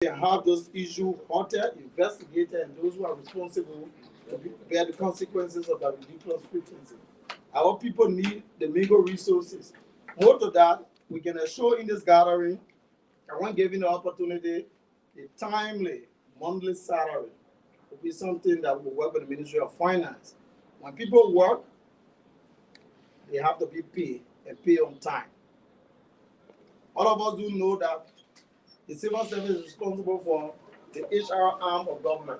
and have those issues haunted, investigated, and those who are responsible to bear the consequences of that ridiculous frequency. Our people need the legal resources. More to that, we can assure in this gathering, and when given the opportunity, a timely monthly salary will be something that will work with the Ministry of Finance. When people work, they have to be paid and pay on time. All of us do know that the civil service is responsible for the HR arm of government.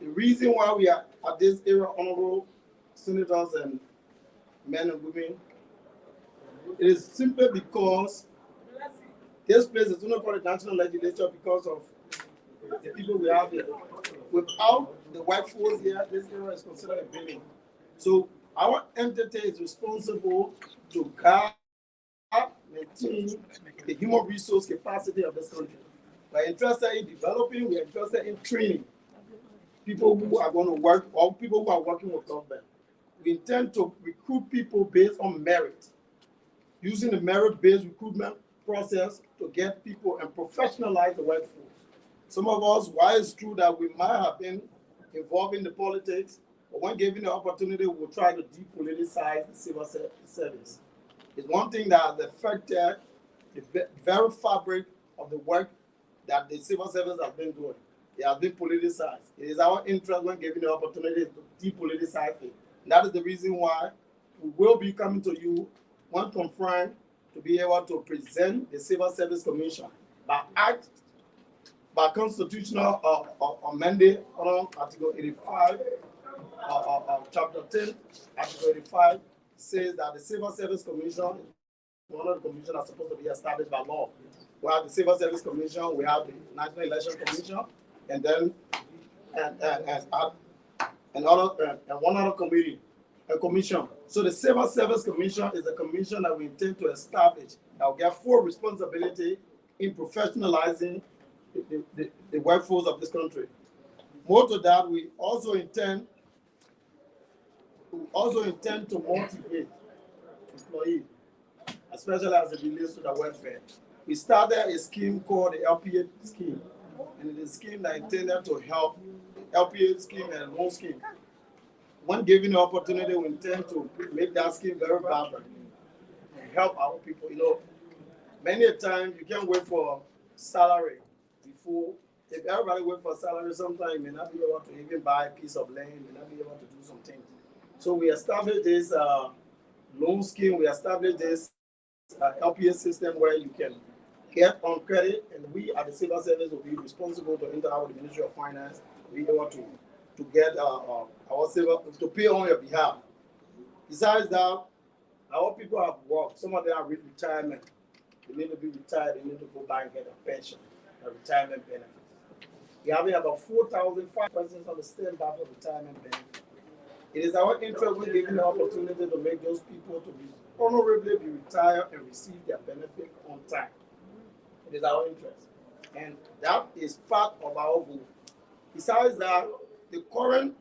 The reason why we are at this era, honorable senators and men and women, it is simply because this place is only for the national legislature because of the people we have here. Without the workforce here, this area is considered a building. So our entity is responsible to guard, maintain the human resource capacity of this country. We're interested in developing, we're interested in training people who are going to work or people who are working with government. We intend to recruit people based on merit, using the merit-based recruitment process to get people and professionalize the workforce. Some of us, while it's true that we might have been involved in the politics, but when given the opportunity, we'll try to depoliticize the civil service. It's one thing that has affected the very fabric of the work that the civil service has been doing. It has been politicized. It is our interest when given the opportunity to depoliticize it. And that is the reason why we will be coming to you when confirmed to be able to present the Civil Service Commission by act, by constitutional amendment on Article 85 Chapter 10, Article 85 says that the Civil Service Commission, one of the commissions are supposed to be established by law. We have the Civil Service Commission, we have the National Election Commission, and then and one other committee, a commission. So the Civil Service Commission is a commission that we intend to establish that will get full responsibility in professionalizing the workforce of this country. More to that, we also intend to motivate employees, especially as it relates to the welfare. We started a scheme called the LPA scheme, and it is a scheme that intended to help LPA scheme and loan scheme. When given the opportunity, we intend to make that scheme very vibrant and help our people. You know, many a time you can't wait for salary before. If everybody wait for salary, sometimes you may not be able to even buy a piece of land, you may not be able to do some things. So we established this loan scheme, we established this LPA system where you can get on credit, and we at the civil service will be responsible to interact with the Ministry of Finance, be able to get our civil to pay on your behalf. Besides that, our people have worked. Some of them are retirement. They need to be retired. They need to go back and get a pension, a retirement benefit. We have about 4,005 persons on the standby for retirement benefit. It is our interest when given the opportunity to make those people to be honorably be retired and receive their benefit on time. It is our interest. And that is part of our goal. Besides that, the current,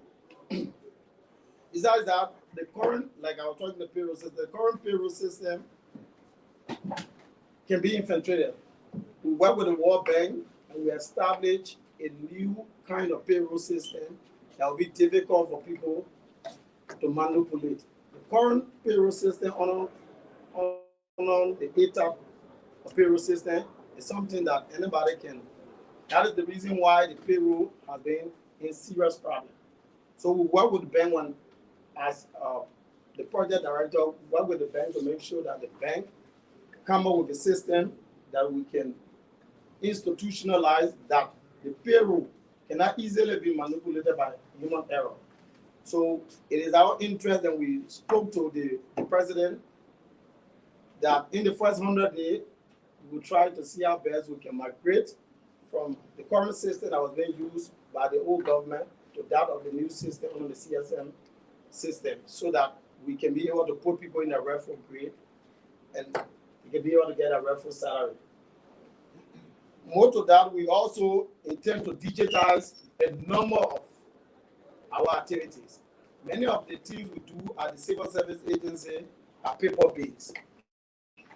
like I was talking the payroll system, the current payroll system can be infiltrated. We work with the World Bank and we establish a new kind of payroll system that will be difficult for people to manipulate. The current payroll system on the ETAP payroll system is something that anybody can. That is the reason why the payroll has been in serious problem. So we work with the bank as the project director, work with the bank to make sure that the bank come up with a system that we can institutionalize, that the payroll cannot easily be manipulated by human error. So it is our interest, and we spoke to the president that in the first 100 days, we will try to see how best we can migrate from the current system that was being used by the old government to that of the new system on the CSM system, so that we can be able to put people in a referral grade and we can be able to get a referral salary. More to that, we also intend to digitize a number of our activities. Many of the things we do at the Civil Service Agency are paper-based,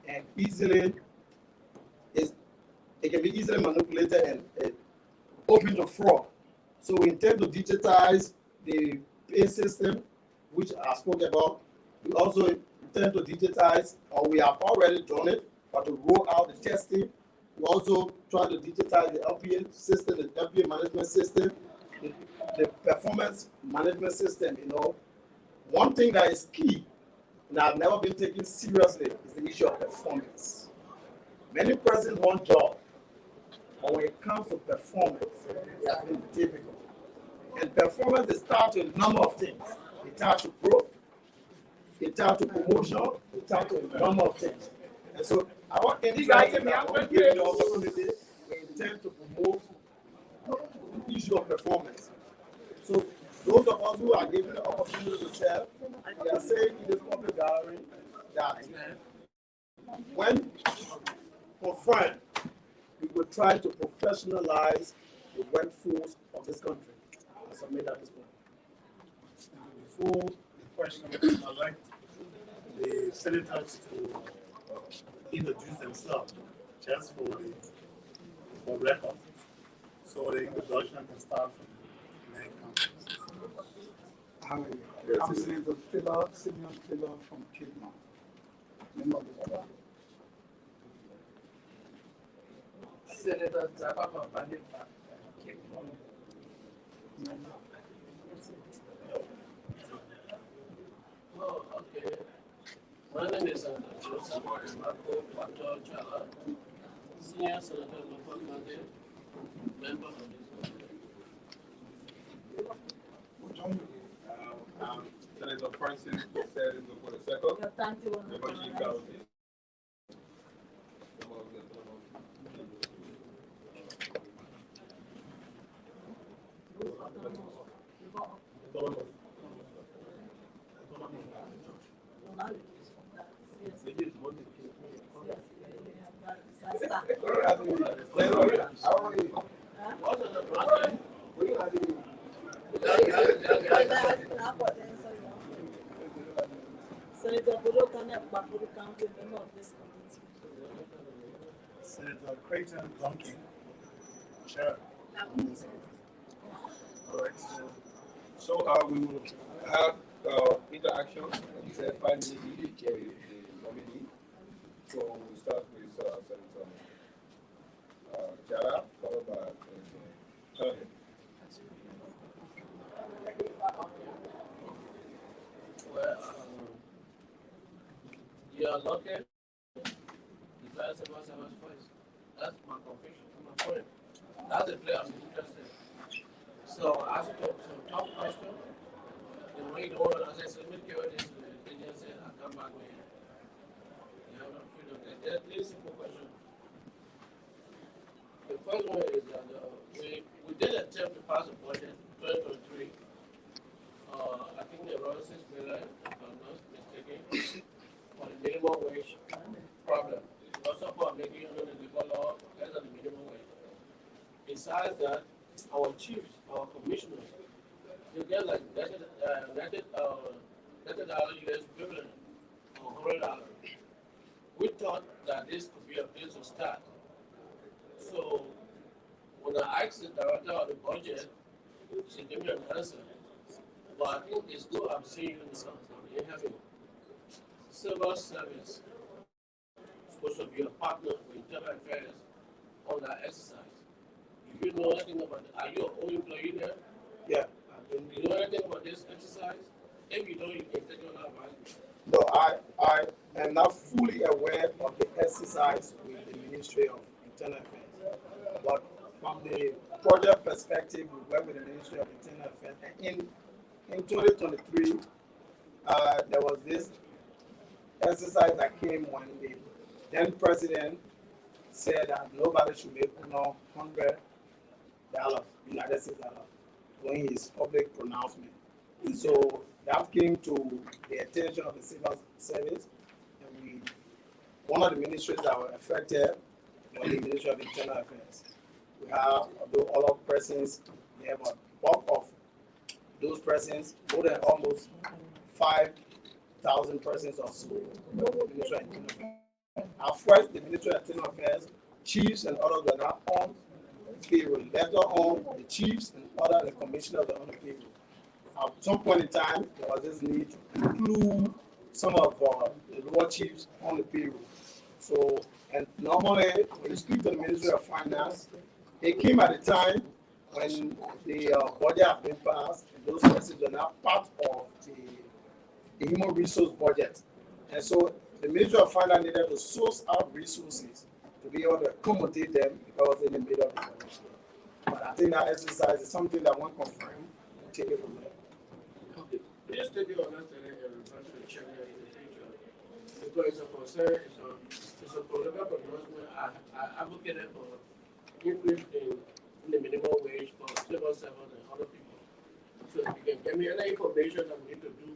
and easily is it can be easily manipulated and open to fraud. So we intend to digitize the pay system, which I spoke about. We also intend to digitize, or we have already done it, but to roll out the testing. We also try to digitize the LPA system, the LPA management system, the performance management system. One thing that is key and I've never been taken seriously is the issue of performance. Many persons want job, but when it comes to performance, it has been difficult. And performance is tied to a number of things. It's tied to growth, it's tied to promotion, it's tied to a number of things. And so I want to give you the opportunity. We intend to promote the issue of performance. So those of us who are given the opportunity to serve, we are saying in this public gathering that when confirmed, we will try to professionalize the workforce of this country. I submit at this point. Before the question, I'd like the senators to introduce themselves just for record. So the introduction can start from the main council. I'm Senator Taylor, Simeon Taylor from Cape Mount. Member of the board. Senator Zababa Banifa, Cape Mount. Oh, okay. My name is Joseph Marco Pato Jala, Senior Senator Local Mande, member of this board. Senator Francis said for the second. Member Chief County. Senator Budokan Bakuru County, member of this committee. Senator Creighton Duncan, Chair. All right. So we will have interaction. He said 5 minutes each, the nominee. So we'll start with Senator Jara, followed by Senator Tony. Well, you are lucky. The first of us voice. That's my confession, my point. That's the player I'm interested in. So ask some tough question. And when you don't want to say, make your this, they just say, I'll come back with you. You have no freedom. There's three simple questions. The first one is that we did attempt to pass a budget in 2023. I think there were 6 million, if I'm not mistaken, for the minimum wage problem. Also for making under the labor law less than the minimum wage. Besides that, our chiefs, our commissioners, they get like $90 US equivalent or $100. We thought that this could be a place to start. So when I asked the director of the budget, she gave me an answer. But I think it's good I'm seeing you in the interview. Civil service supposed to be a partner with internal affairs on that exercise. Do you know anything about it? Are you an own employee there? Yeah. Do you know anything about this exercise? If you don't, you can take your advice. No, I am not fully aware of the exercise with the Ministry of Internal Affairs. But from the project perspective, we work with the Ministry of Internal Affairs. And in 2023, there was this exercise that came when the then president said that nobody should make $100 United States dollars during his public pronouncement. And so that came to the attention of the civil service, and one of the ministries that were affected was the Ministry of Internal Affairs. We have, although all of persons, we have a bulk of those persons, more than almost 5,000 persons or so. The Ministry of Internal Affairs. At first, the Ministry of Internal Affairs chiefs and others were not on payroll. Later on, the chiefs and other the commissioners were on the payroll. At some point in time, there was this need to include some of the lower chiefs on the payroll. So, and normally, when you speak to the Ministry of Finance, it came at a time when the budget had been passed, and those persons were not part of the human resource budget. And so, the Ministry of Finance needed to source out resources to be able to accommodate them because in the middle of the budget. But I think that exercise is something that one confirm, we'll take it from there. Okay, please take your understanding and refer to the chairman in the future. Because it's a concern, it's a political pronouncement. I advocated for increase in the minimum wage for civil servants and other people. So if you can give me any information that we need to do,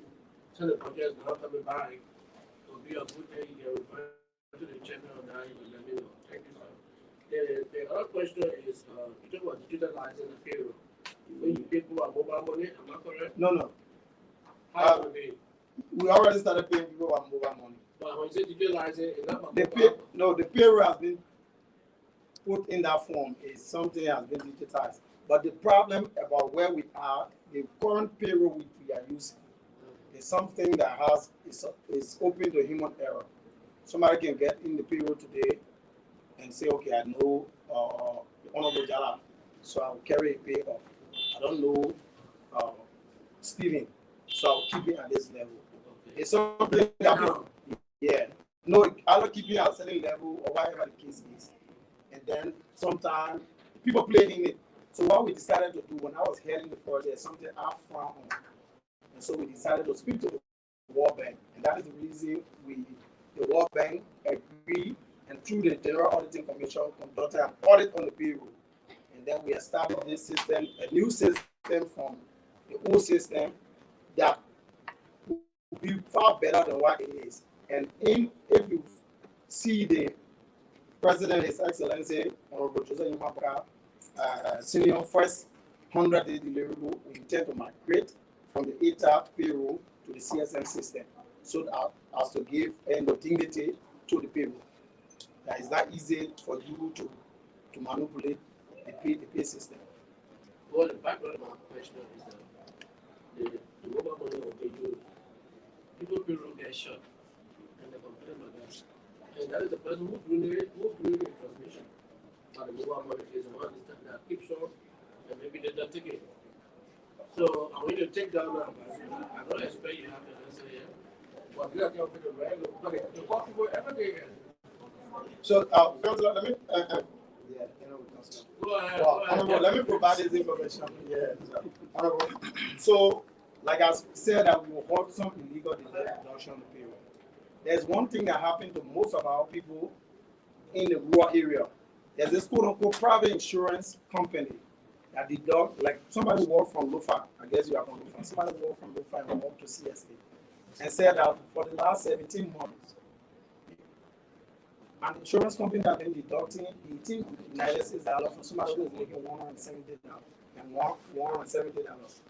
so the project is not coming by, it will be a good thing. You can refer to the chairman on that, you can let me know. Thank you, sir. The other question is, you talk about digitalizing the payroll. When you pay people a mobile money, am I correct? No. How do they? We already started paying people with mobile money. But when you say digitalizing, it's not about The payroll has been put in that form is something has been digitized. But the problem about where we are, the current payroll which we are using is something that is open to human error. Somebody can get in the payroll today and say, okay, I know the Honorable Jala, so I'll carry a pay off. I don't know Stephen, so I'll keep it at this level. Okay. It's something that, yeah, no, I'll keep it at a certain level or whatever the case is. And then sometimes people play in it. So what we decided to do when I was heading the project, something I found on. And so we decided to speak to the World Bank. And that is the reason the World Bank agreed and through the General Auditing Commission conducted an audit on the payroll. And then we established this system, a new system from the old system that will be far better than what it is. And if you see the President, His Excellency, Honorable Joseph Yumapka, senior first 100-day deliverable, we intend to migrate from the ATAP payroll to the CSM system so that as to give dignity to the payroll. That is not easy for you to manipulate the pay system. Well, the background of my question is that the mobile money will be used. People payroll get shot and they complain about that. And that is the person who's doing the transmission. But the mobile money is the one that keeps on and maybe they don't take it. So I'm going to take down that. I don't expect you have the answer here. But you have to put the regular. Okay, the call people every day. So, Councilor, let me. Go ahead. Honorable, let me provide this information. Honorable. So, like I said, that we will hold some illegal deduction on the payroll. There's one thing that happened to most of our people in the rural area. There's this quote-unquote private insurance company that deduct, like somebody worked from LUFA, I guess you are from LUFA, somebody worked from LUFA and worked to CSA, and said that for the last 17 months, an insurance company has been deducting $18.96 from somebody who is making $170 and $170.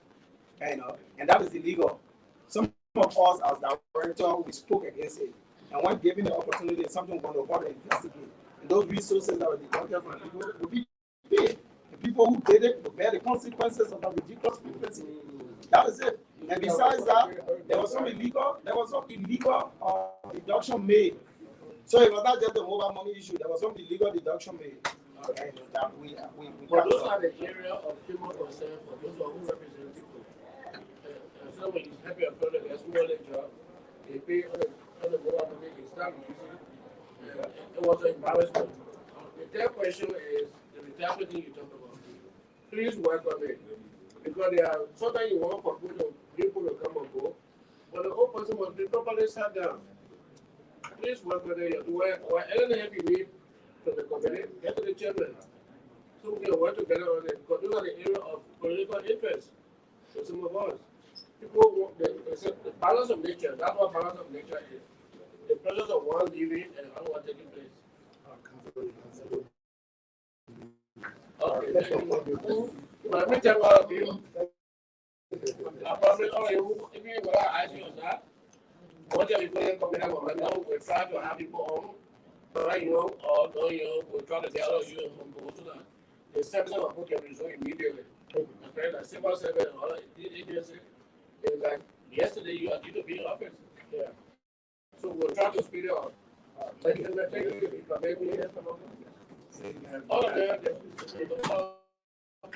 And that is illegal. Some of us as director, we spoke against it. And when given the opportunity, something we're going to want to investigate. And those resources that were deducted from people will be paid. The people who did it will bear the consequences of the ridiculous frequency. That is it. And besides that, there was some illegal deduction made. So it was not just the mobile money issue. There was some illegal deduction made. Okay, that we But those are the area of human concern for those who represent people. So when you have your brother that's smaller job, they pay on the mobile money, they start using. It was an embarrassment. The third question is the retirement thing you talk about. Please work on it. Because there are sometimes you want people to come and go, but the whole person must be properly sat down. Please work on it. Or anything help you need from the committee, get to the chairman. So we can work together on it because those are the area of political interest for some of us. People want the balance of nature. That's what balance of nature is. The presence of one living and another one taking place. Okay, thank you. Let me tell all of you. I probably all of you, if you were asking us that, what are you going to come in with? We try to have people on right, or no, we'll try to gather you and go to the service of book can resume immediately. Okay, like civil service and all agency. It's like yesterday you are due to be in office. Yeah. So we'll try to speed it up. Take it, maybe we have some of them. All of them,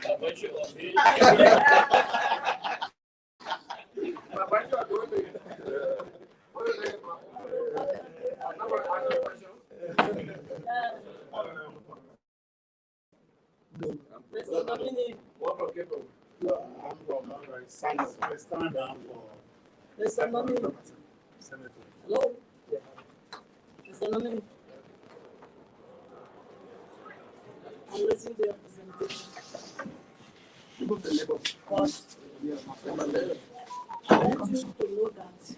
my budget was big. My budget was doing it. What is it? I'm not going to ask you a question. Mr. Dominic, What from Cape Town? I'm from Science. I stand down for Mr. Dominic, Senator. hello? Mr. Dominic. I'm listening to your presentation. People the labor. But Yeah, I want you to know that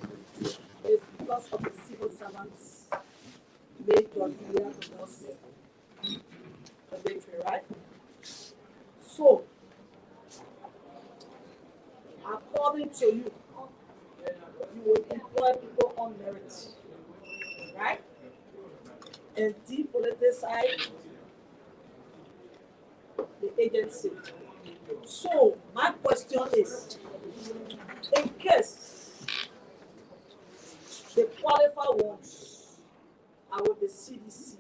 it's because of the civil servants made your area to us the victory, right? So, according to you, you will employ people on merit, right? And depoliticize the agency. So, my question is, in case the qualified ones are with the CDC,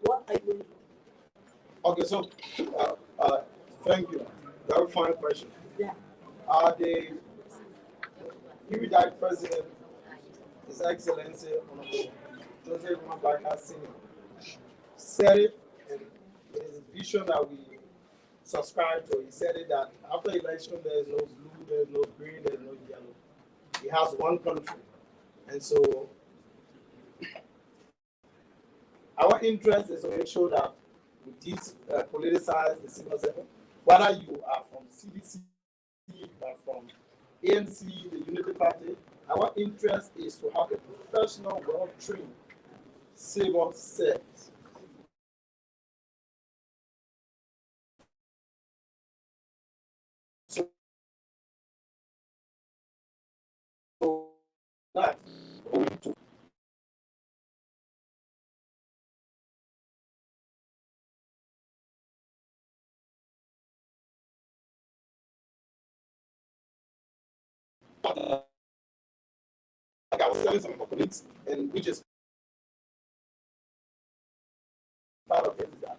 what are you going to do? Okay, so, thank you. Very fine question. Yeah. The immediate president, His Excellency Honorable Joseph Mabaka Senior, said it, and it is a vision that we subscribe to. He said it that after election there is no blue, there is no green, there is no yellow. He has one country. And so our interest is to make sure that we politicize the civil servant, whether you are from CDC, you are from ANC, the Unity Party. Our interest is to have a professional, well-trained civil service. So that like I was telling some of my colleagues, and which is part of it, is that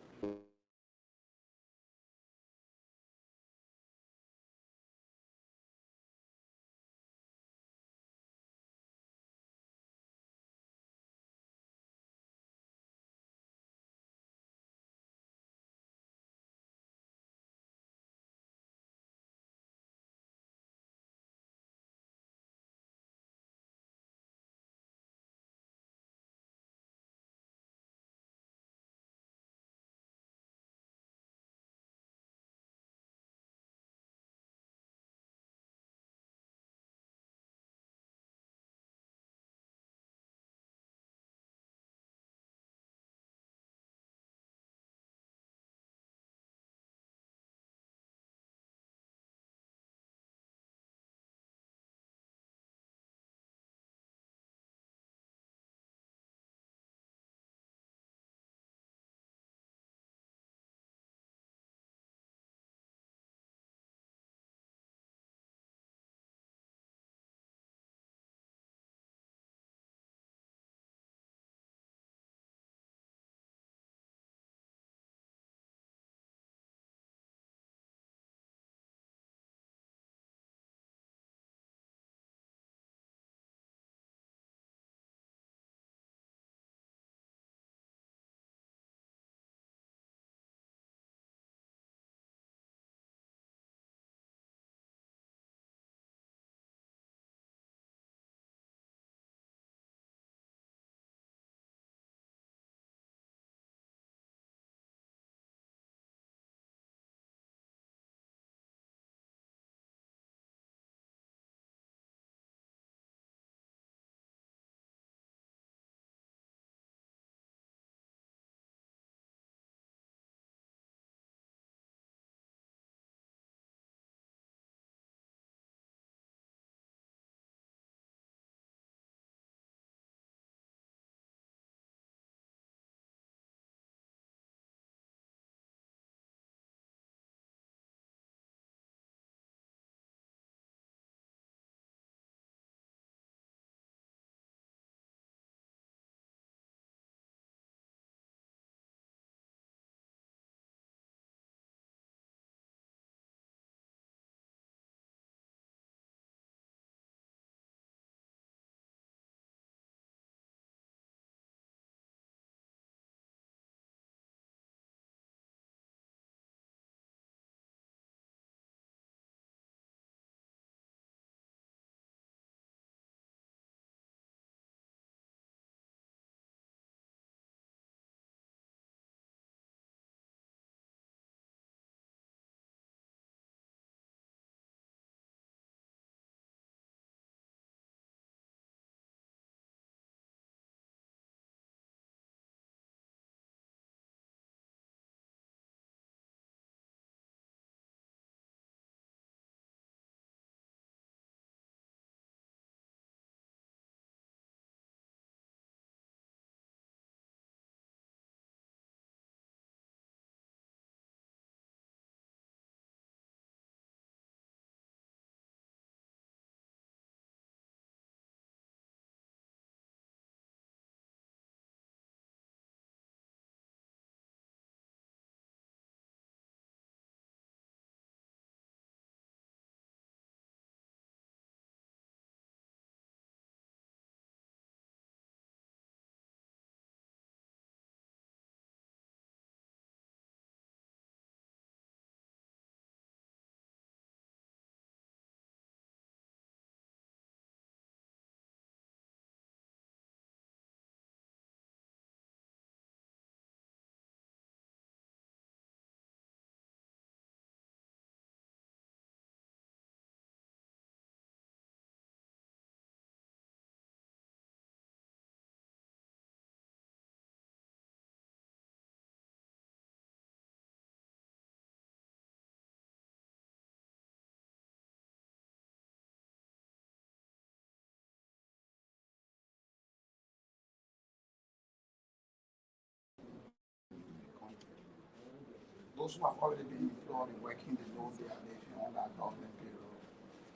those who have already been employed and working, they know they are living on that government payroll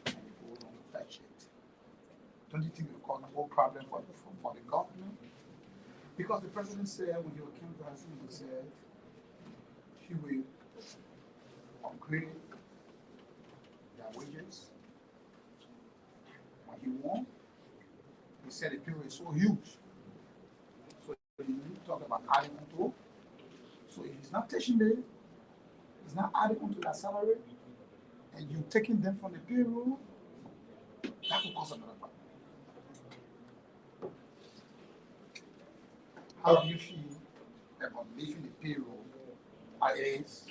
and they go on to fetch it. Don't you think it will cause more problem for the government? Because the president said when he came to us, he said he will upgrade their wages. When he won, he said the payroll is so huge. So you talk about adding on to. So if he's not taking the, he's not adding on to that salary, and you taking them from the payroll, that could cause another problem. How do you feel about leaving the payroll as it is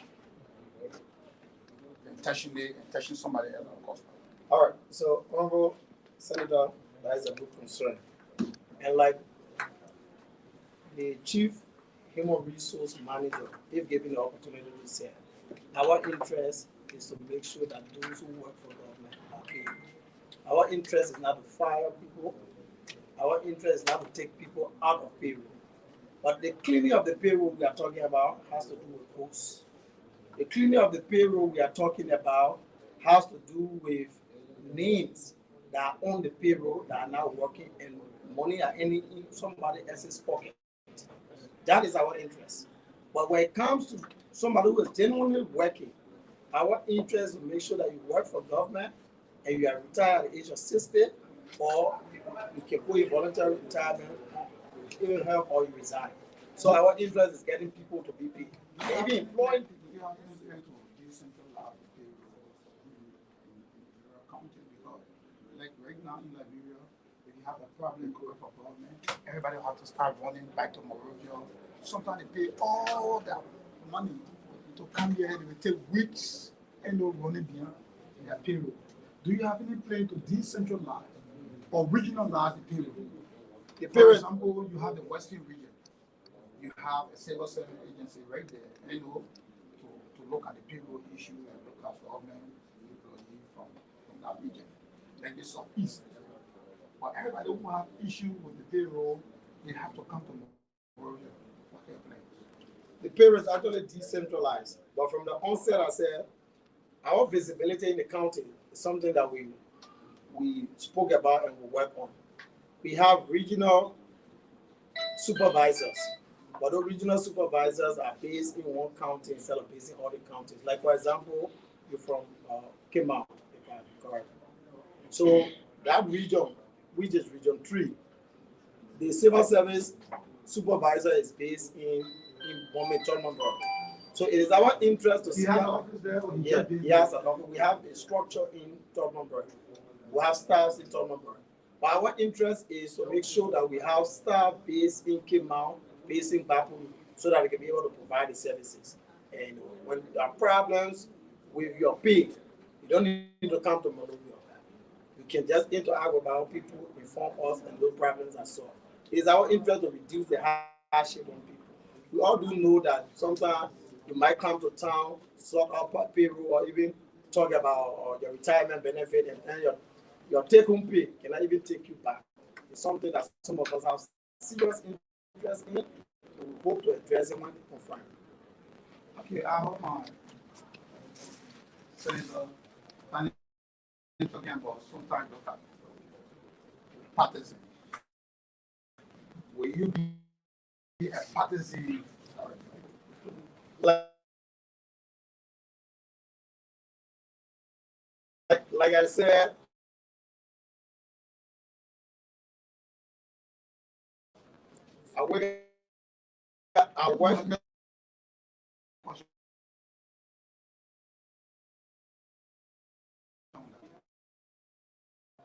and touching somebody else on cost? All right, so Honorable Senator, that is a good concern. And like the Chief Human Resource Manager, if given the opportunity to say, our interest is to make sure that those who work for government are paid. Our interest is not to fire people. Our interest is not to take people out of payroll. But the cleaning of the payroll we are talking about has to do with posts. The cleaning of the payroll we are talking about has to do with names that are on the payroll that are now working and money are in somebody else's pocket. That is our interest. But when it comes to somebody who is genuinely working, our interest is to make sure that you work for government and you are retired at the age of 60, or you can put in voluntary retirement, ill health, or you resign. So our interest is getting people to be paid. Maybe employing people. You have to decentralize the payroll in your county because, like right now in Liberia, if you have a problem going for government, everybody has to start running back to Monrovia. Sometimes they pay all that money to come here and it will take weeks and no running behind their payroll. Do you have any plan to decentralize or regionalize the payroll? For example, you have the Western region. You have a civil service agency right there, to look at the payroll issue and look at government employees from that region. Then the Southeast. But everybody who have issue with the payroll, they have to come to Monrovia. What their plans? The payroll is actually decentralized. But from the onset, I said, our visibility in the county is something that we spoke about and we work on. We have regional supervisors, but those regional supervisors are based in one county instead of based in other counties. Like, for example, you're from Kimau, if I'm correct. So that region, which is Region 3, the civil service supervisor is based in Bombay, Tolmanburg. So it is our interest to see He has an office there, or he yeah, just yes, we have a structure in Tolmanburg. We have staff in Tolmanburg. But our interest is to make sure that we have staff based in Kimau, based in Bapu, so that we can be able to provide the services. And when there are problems with your pay, you don't need to come to Monrovia. You can just interact with our people, inform us, and those problems are solved. It is our interest to reduce the hardship on people. We all do know that sometimes you might come to town, sort out payroll, or even talk about your retirement benefit, and then your take-home pay cannot even take you back. It's something that some of us have serious interest in. We hope to address it when confirmed. Okay, I hope Senator Tani talking about sometimes look at partisan. Will you be a partisan? Like I said, I work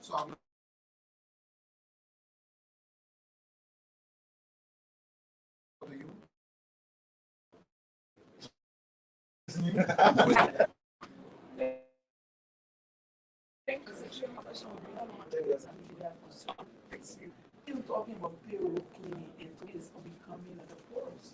So I'm to you. Still talking about payroll cleaning and it's becoming the force.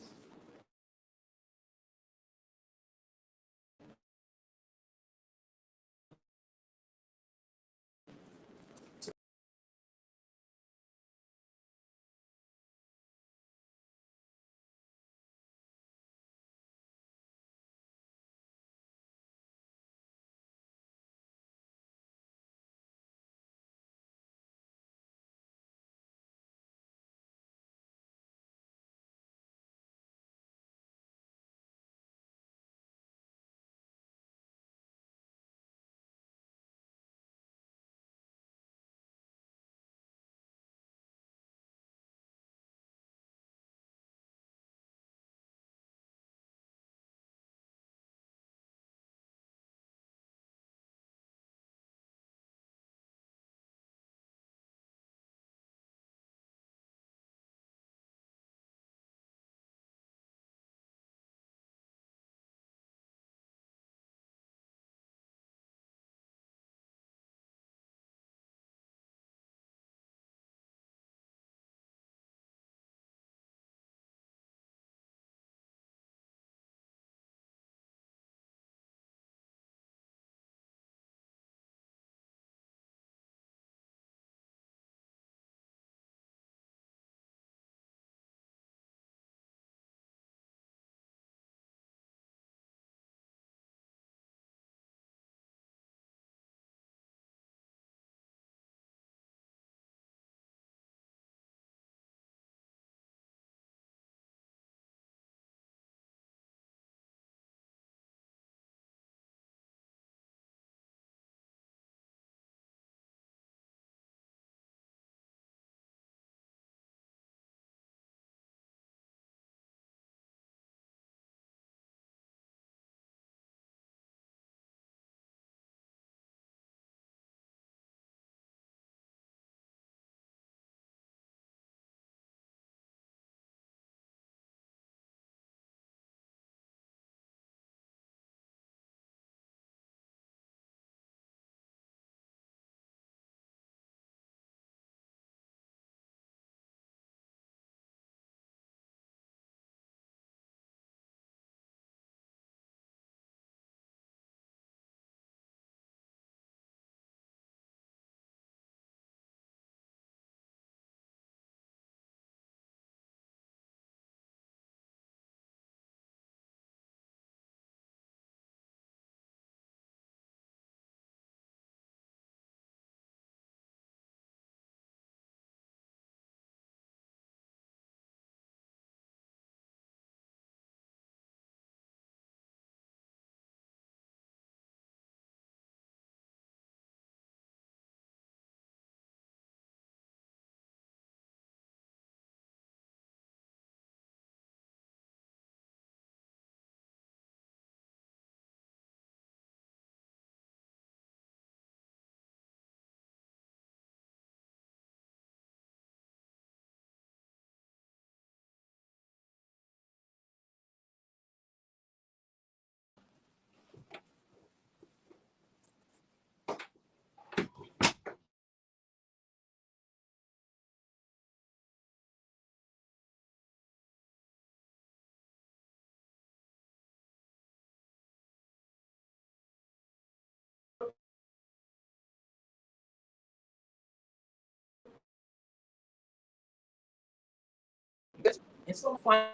and some find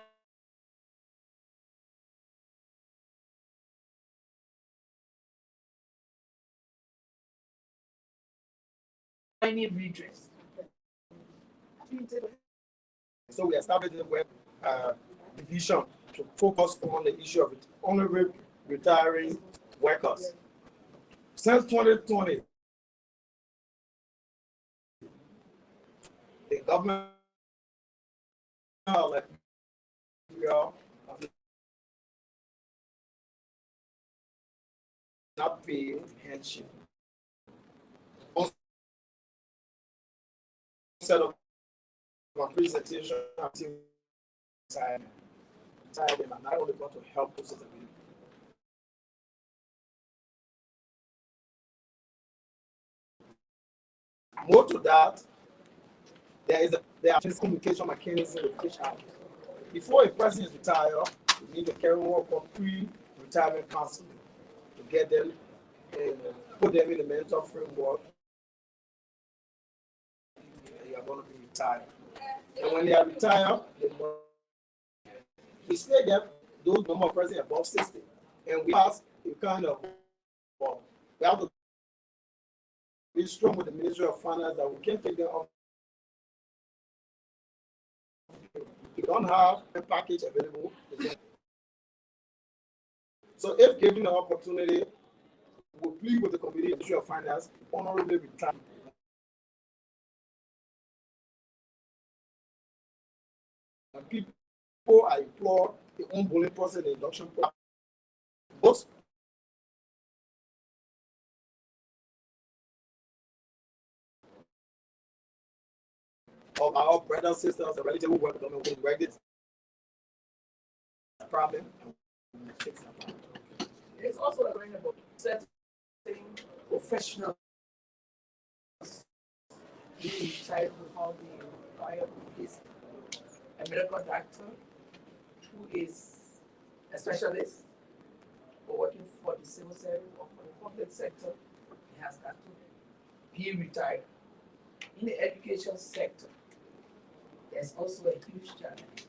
any redress. So we established a web division to focus on the issue of honorable retiring workers. Since 2020, the government like not paying pension. Instead of my presentation, I'm tired and I only got to help those that are really. More to that, there are communication mechanisms with HR. Before a person is retired, you need to carry on for pre-retirement counseling to get them and put them in the mental framework. You are going to be retired. And when they are retired, we still get those number of persons above 60. And we have a kind of, we have to be strong with the Ministry of Finance that we can take them off. We don't have a package available. So if given the opportunity, we'll plead with the committee, Ministry of Finance, honorably retire. And people are employed the onboarding process, the induction process. Both of our brothers and sisters, the relative who work with them, will correct this problem and fix that problem. It's also a learning about setting professionals being retired without being required is a medical doctor who is a specialist or working for the civil service or for the public sector. He has got to be retired. In the education sector, there's also a huge challenge.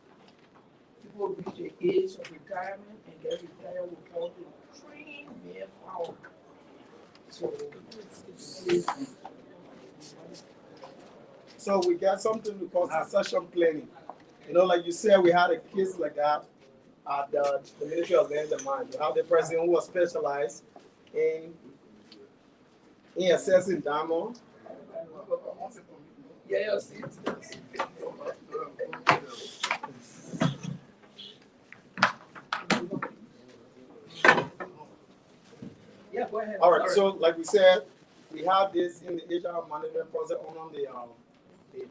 People reach the age of retirement and get retired without the training manpower. So we got something we call succession planning. You know, like you said, we had a case like that at the Ministry of Land and Mines. You have the president who was specialized in assessing diamond. Yes. Yeah, go ahead. All right, so like we said, we have this in the HR management process on the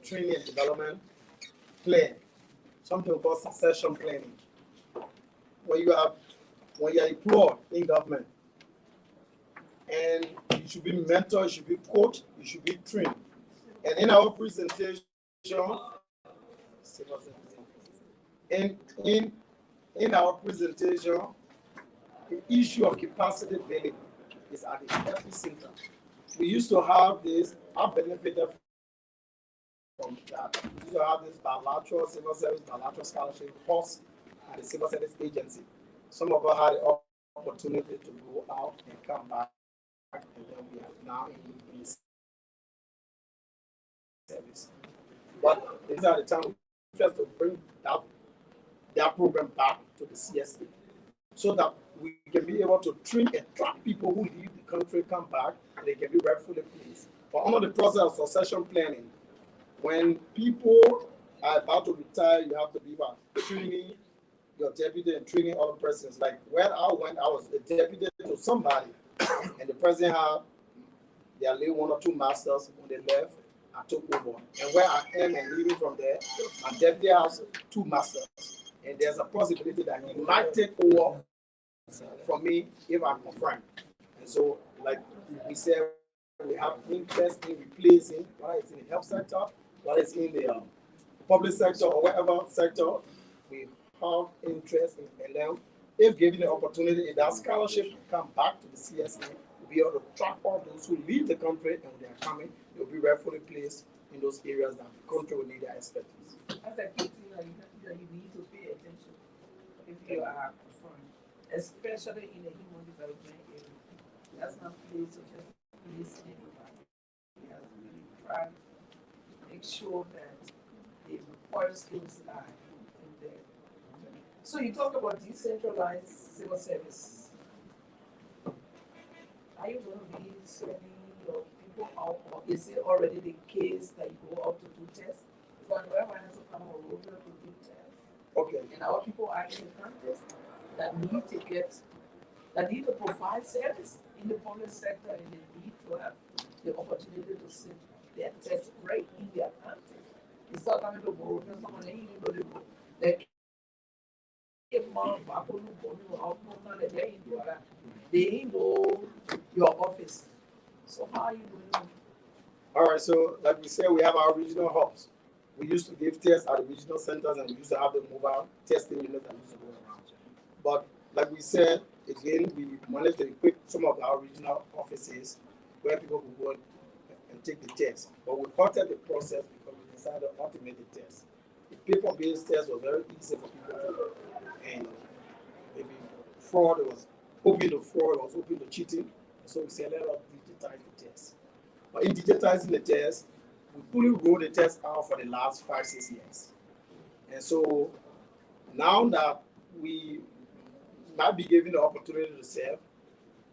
training and development plan, something called succession planning. When you are employed in government, and you should be mentored, you should be coached, you should be trained. And in our presentation, in our presentation, the issue of capacity building is at the epicenter. We used to have this, I benefited from that. We used to have this bilateral civil service, bilateral scholarship course at the Civil Service Agency. Some of us had the opportunity to go out and come back, and then we are now in service. But these are the time we have to bring that program back to the CSA so that we can be able to train and track people who leave the country, come back, and they can be rightfully placed. But under the process of succession planning, when people are about to retire, you have to be about training your deputy and training other persons. Like when I went, I was a deputy to somebody, and the president had their late 1 or 2 masters. When they left, I took over. And where I am and leaving from there, my deputy has 2 masters. And there's a possibility that he might take over from me if I'm confirmed. And so, like we said, we have interest in replacing, whether it's in the health sector, whether it's in the public sector or whatever sector, we have interest in them. If given the opportunity, if that scholarship come back to the CSA, we'll be able to track all those who leave the country, and when they are coming, they'll be rightfully placed in those areas that the country will need their expertise. As a PT, you that you need to pay attention if you are concerned, especially in the human development area. That's not place to just place anybody. We have to really try to make sure that the required skills are in there. So you talk about decentralized civil service. Are you going to be sending your people out, or is it already the case that you go out to do tests? Because whoever has to come over to do tests, Okay, and our people are in the countries that need to get, that need to provide service in the public sector, and they need to have the opportunity to sit their test right in their country. It's not coming to work, and someone ain't even know they they know your office. So how are you doing? all right, so like we said, we have our regional hubs. We used to give tests at the regional centers and we used to have the mobile testing units that used to go around. But like we said, again, we managed to equip some of our regional offices where people could go and take the test. But we halted the process because we decided to automate the test. The paper-based test was very easy for people to do. And maybe fraud was open to fraud, was open to cheating. So we said, let us digitize the test. But in digitizing the test, we fully rolled the test out for the last 5-6 years. And so now that we might be given the opportunity to serve,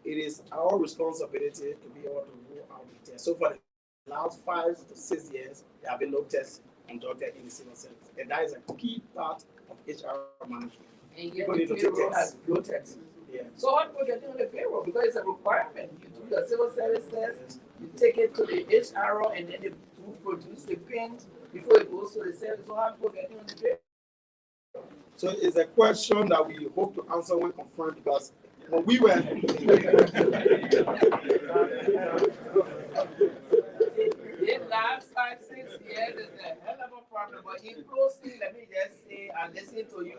it is our responsibility to be able to roll out the test. So for the last 5 to 6 years, there have been no tests conducted in the civil service. And that is a key part of HR management. And yet People the need to take payroll tests. has bloated. Yeah. So how people getting on the payroll? Because it's a requirement. You do your civil service test, you take it to the HRO, and then they produce the PIN before it goes to the service. So how people getting on the payroll? So it's a question that we hope to answer when confirmed because when we were In last 5-6 years, there's a hell of a problem. But in closing, let me just say, I listen to you.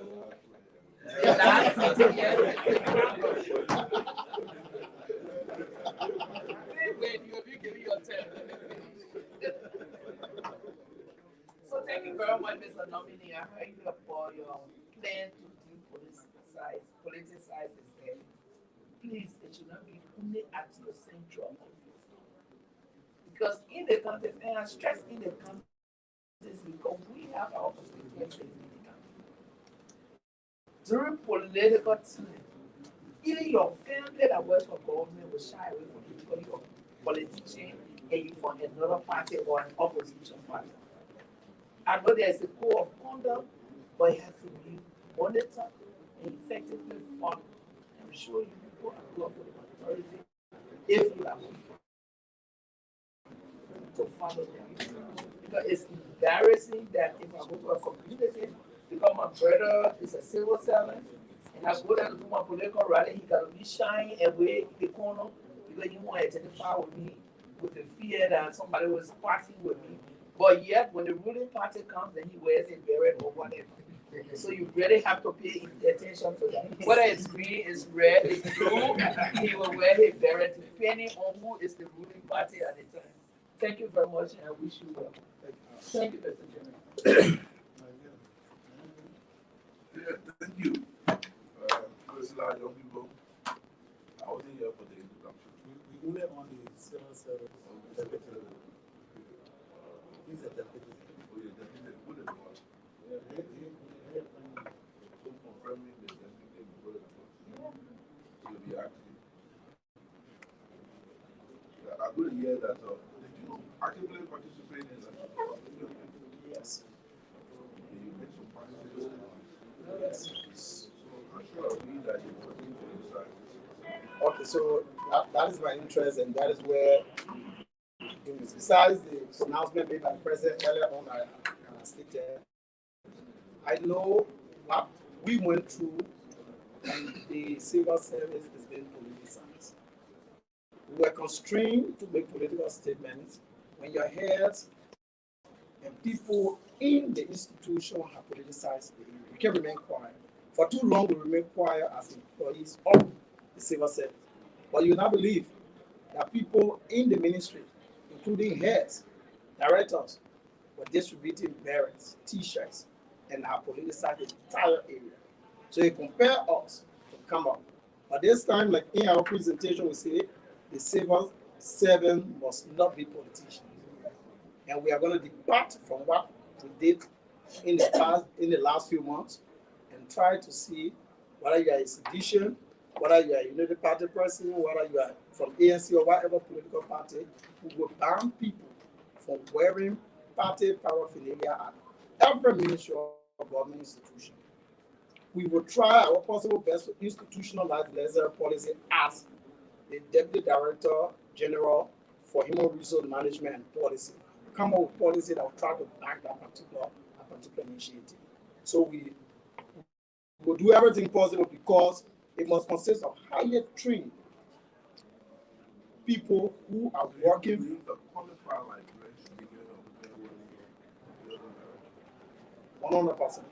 The last 6 years, it's a problem. Wait, you'll be giving your turn. So thank you very much, Mr. Nominee. I heard you for your plan to politicize the state. Please, it should not be only at your central office. Because in the context, and I stress in the context because we have our constituencies in the country. During political time, even your family that works for government will shy away from you because you're a politician and you from another party or an opposition party. I know there's a code of conduct, but it has to be monitored and effectively followed. I'm sure you people are lawful authority if you are to follow them. Because it's embarrassing that if I go to a community, because my brother is a civil servant, and I go there to do my political rally, he got to be shy and wait in the corner because he want to identify with me with the fear that somebody was partying with me. But yet, when the ruling party comes, then he wears a beret or whatever. So you really have to pay attention to that. Whether it's green, it's red, it's blue, he will wear a beret depending on who is the ruling party at the time. Thank you very much, and I wish you well. Thank you, Mr. Chairman. Yeah, thank you. There's a lot of young people. I wasn't here for the introduction. We only on the civil service. He's a deputy. Oh, yeah, definitely. Who the boss? Yeah, So confirming the definitely before the boss. So you'll be active. Yeah, I'm going to hear that. Did you actively participate in that? yes. Did you make some participation? Yes. So I'm sure I'll be that you're working for your side. Okay, so that is my interest, and that is where, besides the announcement made by the president earlier on, I stated, I know what we went through, and the civil service is being politicized. We were constrained to make political statements when your heads and people in the institution have politicized the area. We can remain quiet. For too long, we remain quiet as employees of the civil service. But you now believe that people in the ministry, including heads, directors, were distributing berets, t-shirts, and have politicized the entire area. So they compare us to come up. But this time, like in our presentation, we say the civil servant must not be politicians. And we are going to depart from what we did in the last few months and try to see whether you are a sedition, whether you are a Unity Party person, whether you are from ANC or whatever political party, we will ban people from wearing party paraphernalia at every ministry or government institution. We will try our possible best to institutionalize the necessary policy as the Deputy Director General for Human Resource Management and Policy. Come up with policy that will try to back that particular initiative. So we will do everything possible because it must consist of highly trained people who are working. Qualify like rich, you get 100%. So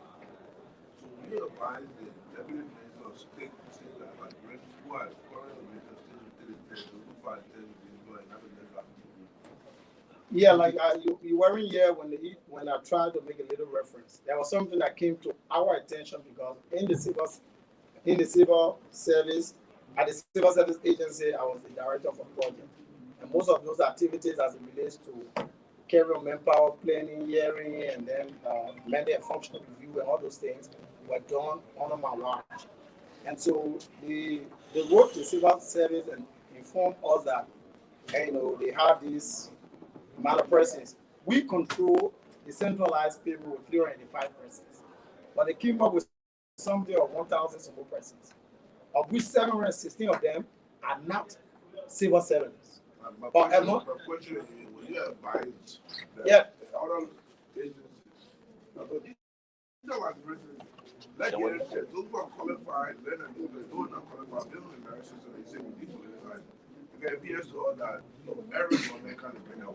we advise the deputy minister of state to say that like rich who are currently minister of state who find things and have a letter. Yeah, like you weren't here when I tried to make a little reference. There was something that came to our attention because in the civil service, at the civil service agency, I was the director of a project, and most of those activities, as it relates to carrying manpower planning, hearing, and then mandate and functional review and all those things were done under my watch. And so they wrote the civil service and informed us that they have these amount of persons. We control the centralized payroll with 385 persons, but they came up with something of 1,000 support persons, of which 716 of them are not civil servants. My question is, will you advise that Yeah. other agencies, like those who are qualified, those who are not qualified, they don't embarrass us, and they say we need to like, okay, if yes or that, everyone they kind of bring up.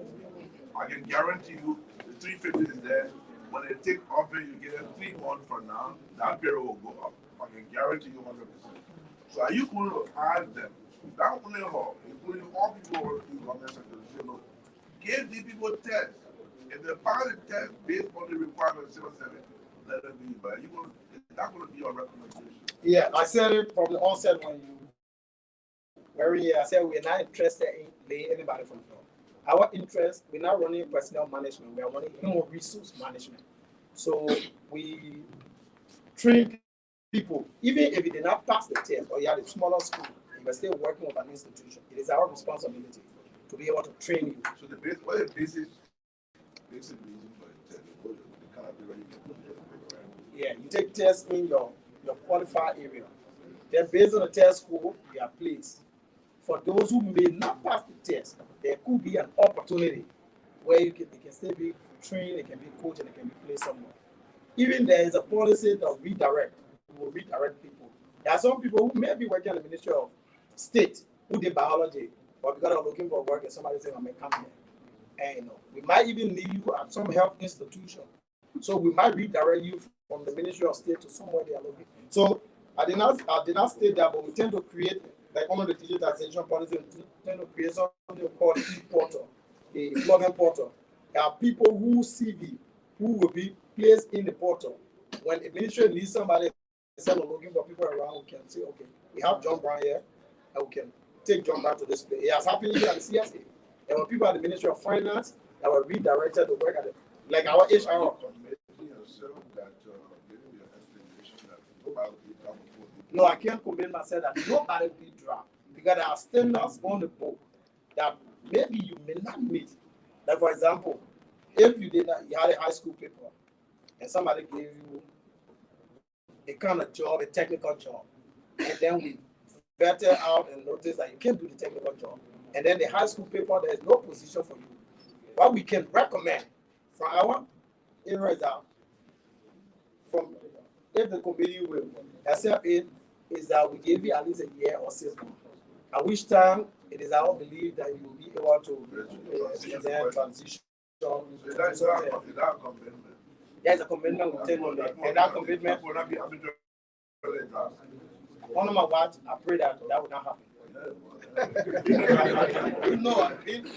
I can guarantee you the 350 is there. When they take offer, you get a 3-1 for now, that payroll will go up. I can guarantee you 100%. So are you going to add them? Not only all, including all people who work in government sector, say, look, give these people tests. If they pass the test based on the requirements of civil service, let them be. But is that going to be your recommendation? Yeah, I said it from the onset when you were here. I said we're not interested in laying anybody from the floor. Our interest, we're not running personnel management, we are running human resource management. So we train people, even if you did not pass the test or you had a smaller school, you are still working with an institution. It is our responsibility to be able to train you. So the basic reason for the test, they cannot be ready to put it, right? Yeah, you take tests in your qualified area. Then based on the test score, you are placed. For those who may not pass the test, there could be an opportunity where they can still be trained, they can be coached, and they can be placed somewhere. Even there is a policy that will redirect people. There are some people who may be working in the Ministry of State who did biology, but because they're looking for work and somebody saying, I may come here. And we might even need you at some health institution. So we might redirect you from the Ministry of State to somewhere they are looking. So I did not state that, but we tend to create, like under the digitization policy, we tend to create something called e-portal, the employment portal. There are people who CV, who will be placed in the portal. When the ministry needs somebody, instead of looking for people around, we can say, okay, we have John Brown here, and we can take John Brown to this place. It has happened here at the CSA. There were people at the Ministry of Finance that were redirected to work at it, like our HR. No, I can't commit myself that nobody will be dropped because there are standards on the book that maybe you may not meet. Like for example, if you had a high school paper and somebody gave you a kind of job, a technical job, and then we vetted out and noticed that you can't do the technical job, and then the high school paper, there is no position for you. What we can recommend from our area is that if the committee will accept it, is that we give you at least a year or 6 months. At which time it is our belief that you will be able to transition. So that's a commitment. There's a commitment we take on that. And that commitment will not be able to. On my watch, I pray that will not happen. No,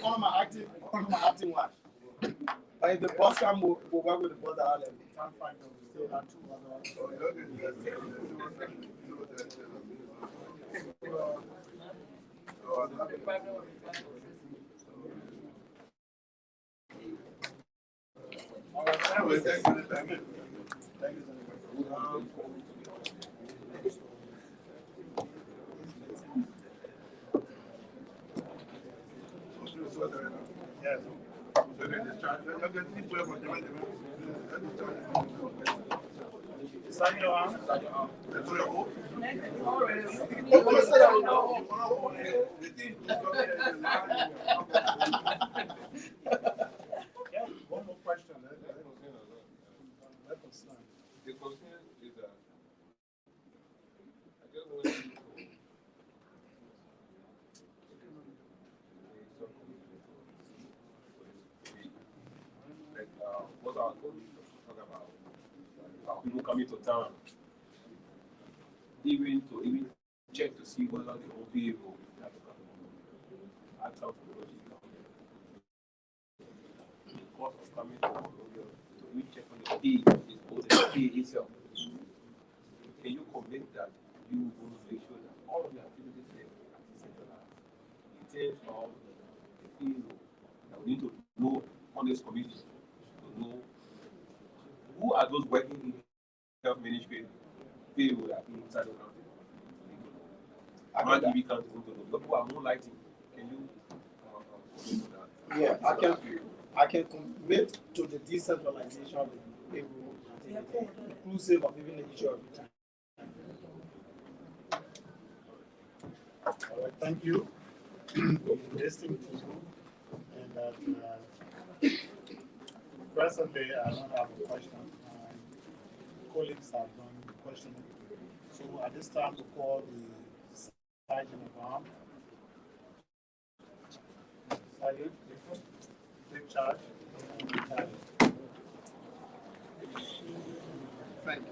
on my acting watch. But if the boss can we'll work with the boss that I still have two other. All right, Anyway, thank you. thank you. Yes. Sign your arm. Yeah, one more question. Let us sign. The concern is that I just want you to like what our colleagues talk about people coming to town, even check to see whether the whole people have to come. I come from the cost of coming to even check on the pay is both the pay itself. Can you commit that you will make sure that all of the activities here are decentralized in terms of the payroll? That we need to know on this committee to know who are those working in health management payroll that are inside the country. And if you can't know, people are more likely. Can you commit to that? Yeah, I can commit to the decentralization of the payroll, inclusive of even the issue of retirement. All right, thank you. Listening to you. And presently, I don't have a question. My colleagues have done the questioning. So at this time, we call the Sergeant of Arms. Sergeant, take charge. Thank you.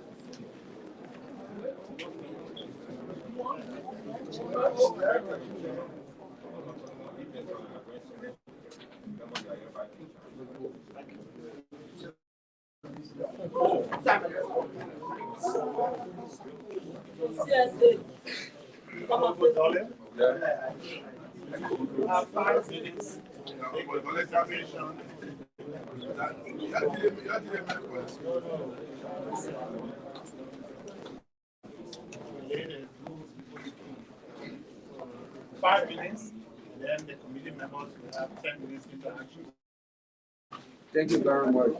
CSA. Come on, please. Darling? You have 5 minutes to make the declaration. Related rules before the king. 5 minutes, and then the committee members will have 10 minutes interaction. Thank you very much.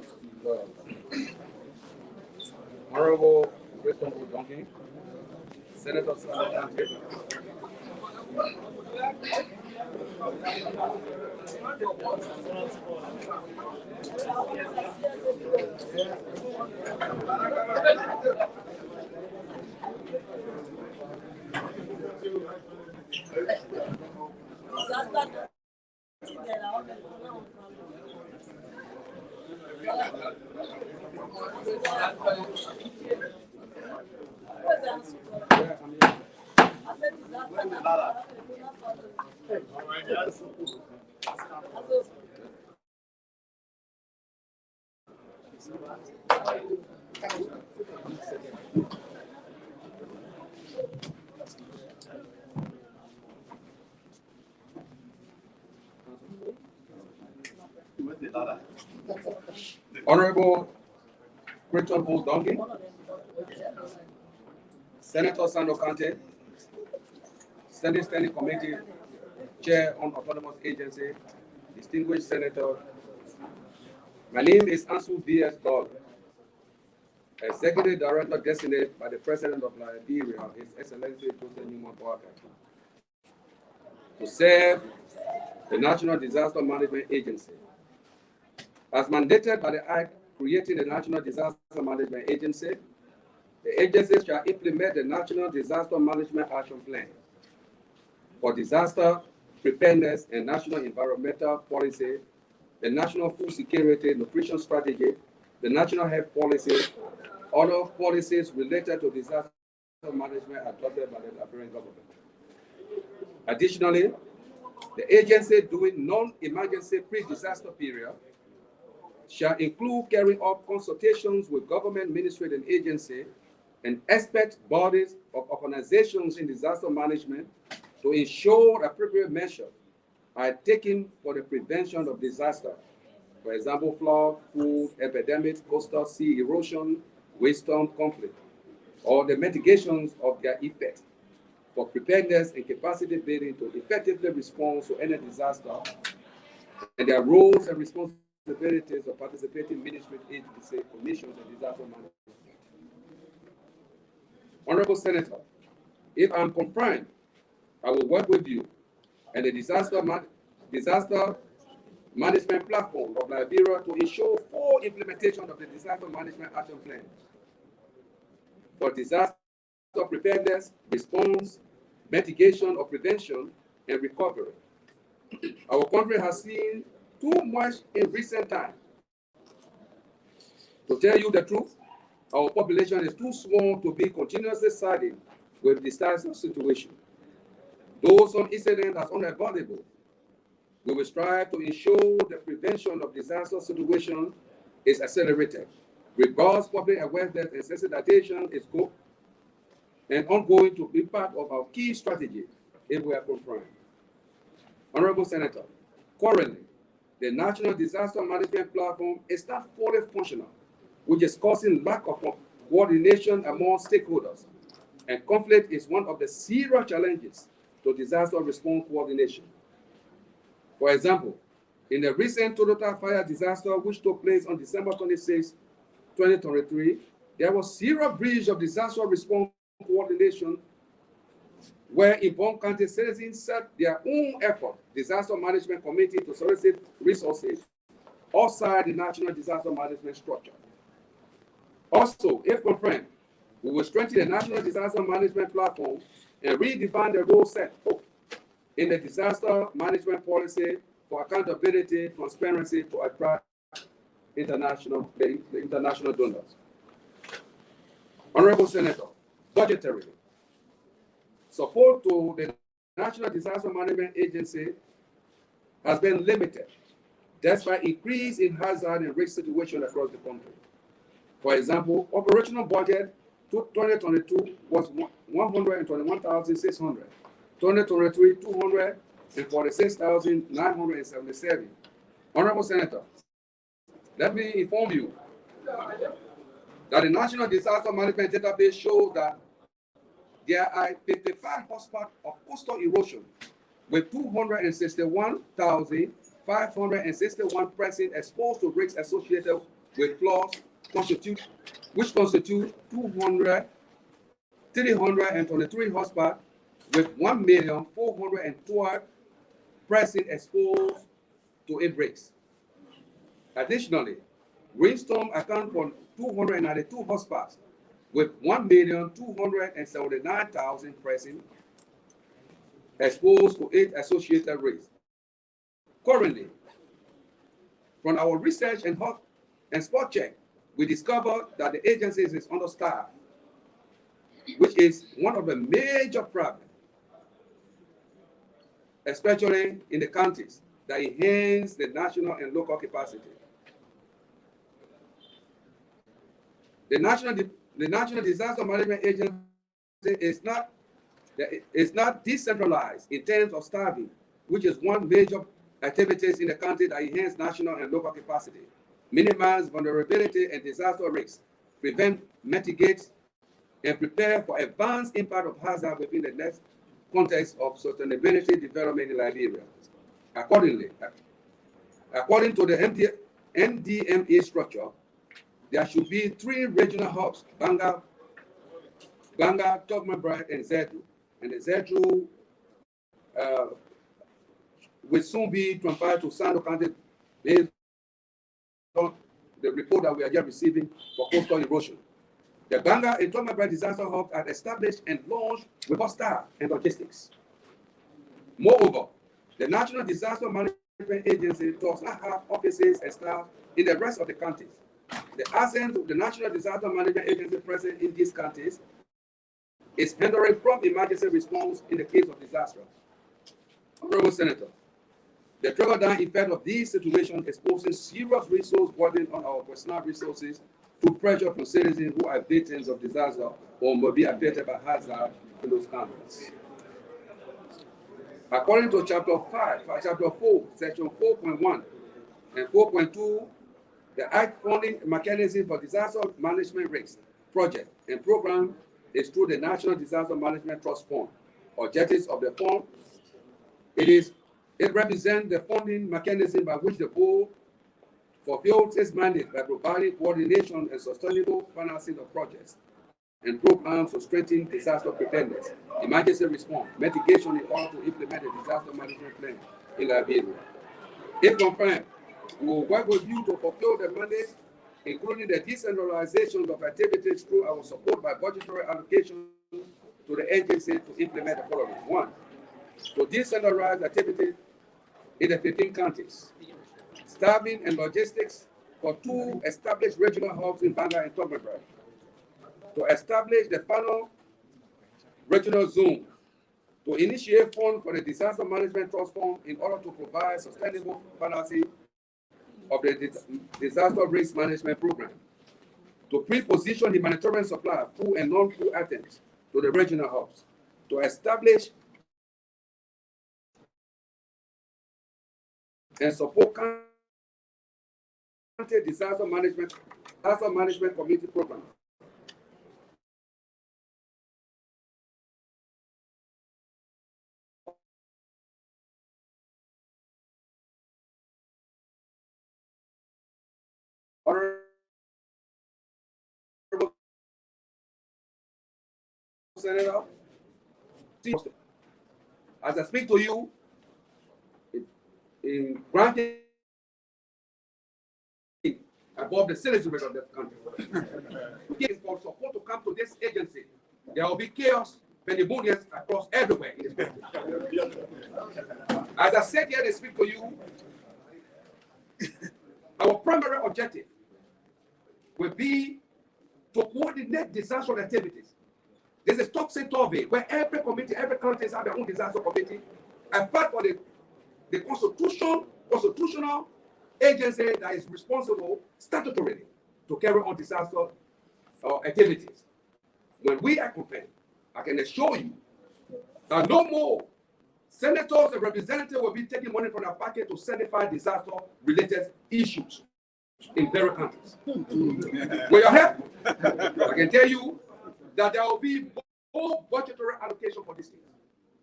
Honorable Christian Odonki, Senator Sanders. Honorable Christian Odonki, Senator Sando Kante, Senate Standing Committee Chair on Autonomous Agency, distinguished Senator. My name is Ansu V.S. Dog, Executive Director designated by the President of Liberia, His Excellency Joseph Newman Boakai, to serve the National Disaster Management Agency. As mandated by the Act creating the National Disaster Management Agency, the agency shall implement the National Disaster Management Action Plan for disaster preparedness and national environmental policy, the National Food Security Nutrition Strategy, the National Health Policy, other policies related to disaster management adopted by the Liberian government. Additionally, the agency during non-emergency pre-disaster period shall include carrying out consultations with government ministry and agency and expert bodies of organizations in disaster management to ensure appropriate measures are taken for the prevention of disaster. For example, flood, food epidemics, coastal sea erosion, windstorm conflict, or the mitigations of their effects for preparedness and capacity building to effectively respond to any disaster, and their roles and responsibilities of participating ministry, agency, commissions, and disaster management. Honorable Senator, if I'm confirmed, I will work with you and the disaster management platform of Liberia to ensure full implementation of the disaster management action plan for disaster preparedness, response, mitigation or prevention, and recovery. Our country has seen too much in recent times. To tell you the truth, our population is too small to be continuously siding with disaster situation. Though some incidents are unavoidable, we will strive to ensure the prevention of disaster situation is accelerated. Robust public awareness and sensitization is good and ongoing to be part of our key strategy if we are confirmed. Honorable Senator, currently, the National Disaster Management Platform is not fully functional, which is causing lack of coordination among stakeholders, and conflict is one of the serious challenges to disaster response coordination. For example, in the recent Toyota fire disaster, which took place on December 26, 2023, there was zero breach of disaster response coordination, where in Bond County citizens set their own effort, disaster management committee, to solicit resources outside the national disaster management structure. Also, if confirmed, we will strengthen the national disaster management platform and redefine the role set forth in the disaster management policy for accountability, transparency to attract international donors. Honorable Senator, budgetarily, support to the National Disaster Management Agency has been limited, despite increase in hazard and risk situations across the country. For example, operational budget 2022 was 121,600. 2023, 246,977. Honorable Senator, let me inform you that the National Disaster Management Database shows that there are 55 hotspots of coastal erosion with 261,561 persons exposed to risks associated with floods, which constitute 323 hotspots with 1,412 persons exposed to outbreaks. Additionally, windstorm account for 292 hotspots with 1,279,000 persons exposed to its associated risks. Currently, from our research and spot check, we discovered that the agency is understaffed, which is one of the major problems, especially in the counties that enhance the national and local capacity. The National Disaster Management Agency is not decentralized in terms of staffing, which is one major activities in the country that enhance national and local capacity, minimize vulnerability and disaster risks, prevent, mitigate, and prepare for advanced impact of hazard within the next context of sustainability development in Liberia. Accordingly, according to the NDMA structure, there should be 3 regional hubs: Banga, Tokman-Bright, and Zedru. And the Zedru will soon be transferred to Sando County based on the report that we are just receiving for coastal erosion. The Banga and Tokman-Bright disaster hubs are established and launched without staff and logistics. Moreover, the National Disaster Management Agency does not have offices and staff in the rest of the counties. The absence of the National Disaster Management Agency present in these counties is hindering prompt emergency response in the case of disaster. Honorable Senator, The trickle-down effect of these situations exposes serious resource burden on our personal resources to pressure from citizens who are victims of disaster or may be affected by hazard in those countries. According to Chapter 4, Section 4.1 and 4.2, the Act funding mechanism for disaster management risk project and program is through the National Disaster Management Trust Fund. Objectives of the fund, it represents the funding mechanism by which the board fulfills its mandate by providing coordination and sustainable financing of projects and programs to strengthen disaster preparedness, emergency response, mitigation in order to implement a disaster management plan in Liberia. If confirmed, we will work with you to fulfill the mandate, including the decentralization of activities through our support by budgetary allocation to the agency to implement the following. 1, to decentralize activities in the 15 counties, staffing and logistics for 2 established regional hubs in Banga and Toggenburg, to establish the final regional zone, to initiate funds for the Disaster Management Trust Fund in order to provide sustainable financing of the disaster risk management program, to pre-position humanitarian supply, food and non-food items to the regional hubs, to establish and support county disaster management community program. Senator, as I speak to you, in granting above the citizenry of this country, for support to come to this agency, there will be chaos, pandemonium across everywhere in this country. As I said here, I speak to you, our primary objective will be to coordinate disaster activities. There's a topsy-turvy where every committee, every country has their own disaster committee. Apart from the constitutional agency that is responsible statutorily to carry on disaster activities. When we are confirmed, I can assure you that no more senators and representatives will be taking money from their pocket to certify disaster-related issues in various countries. With your help, I can tell you that there will be more budgetary allocation for these things.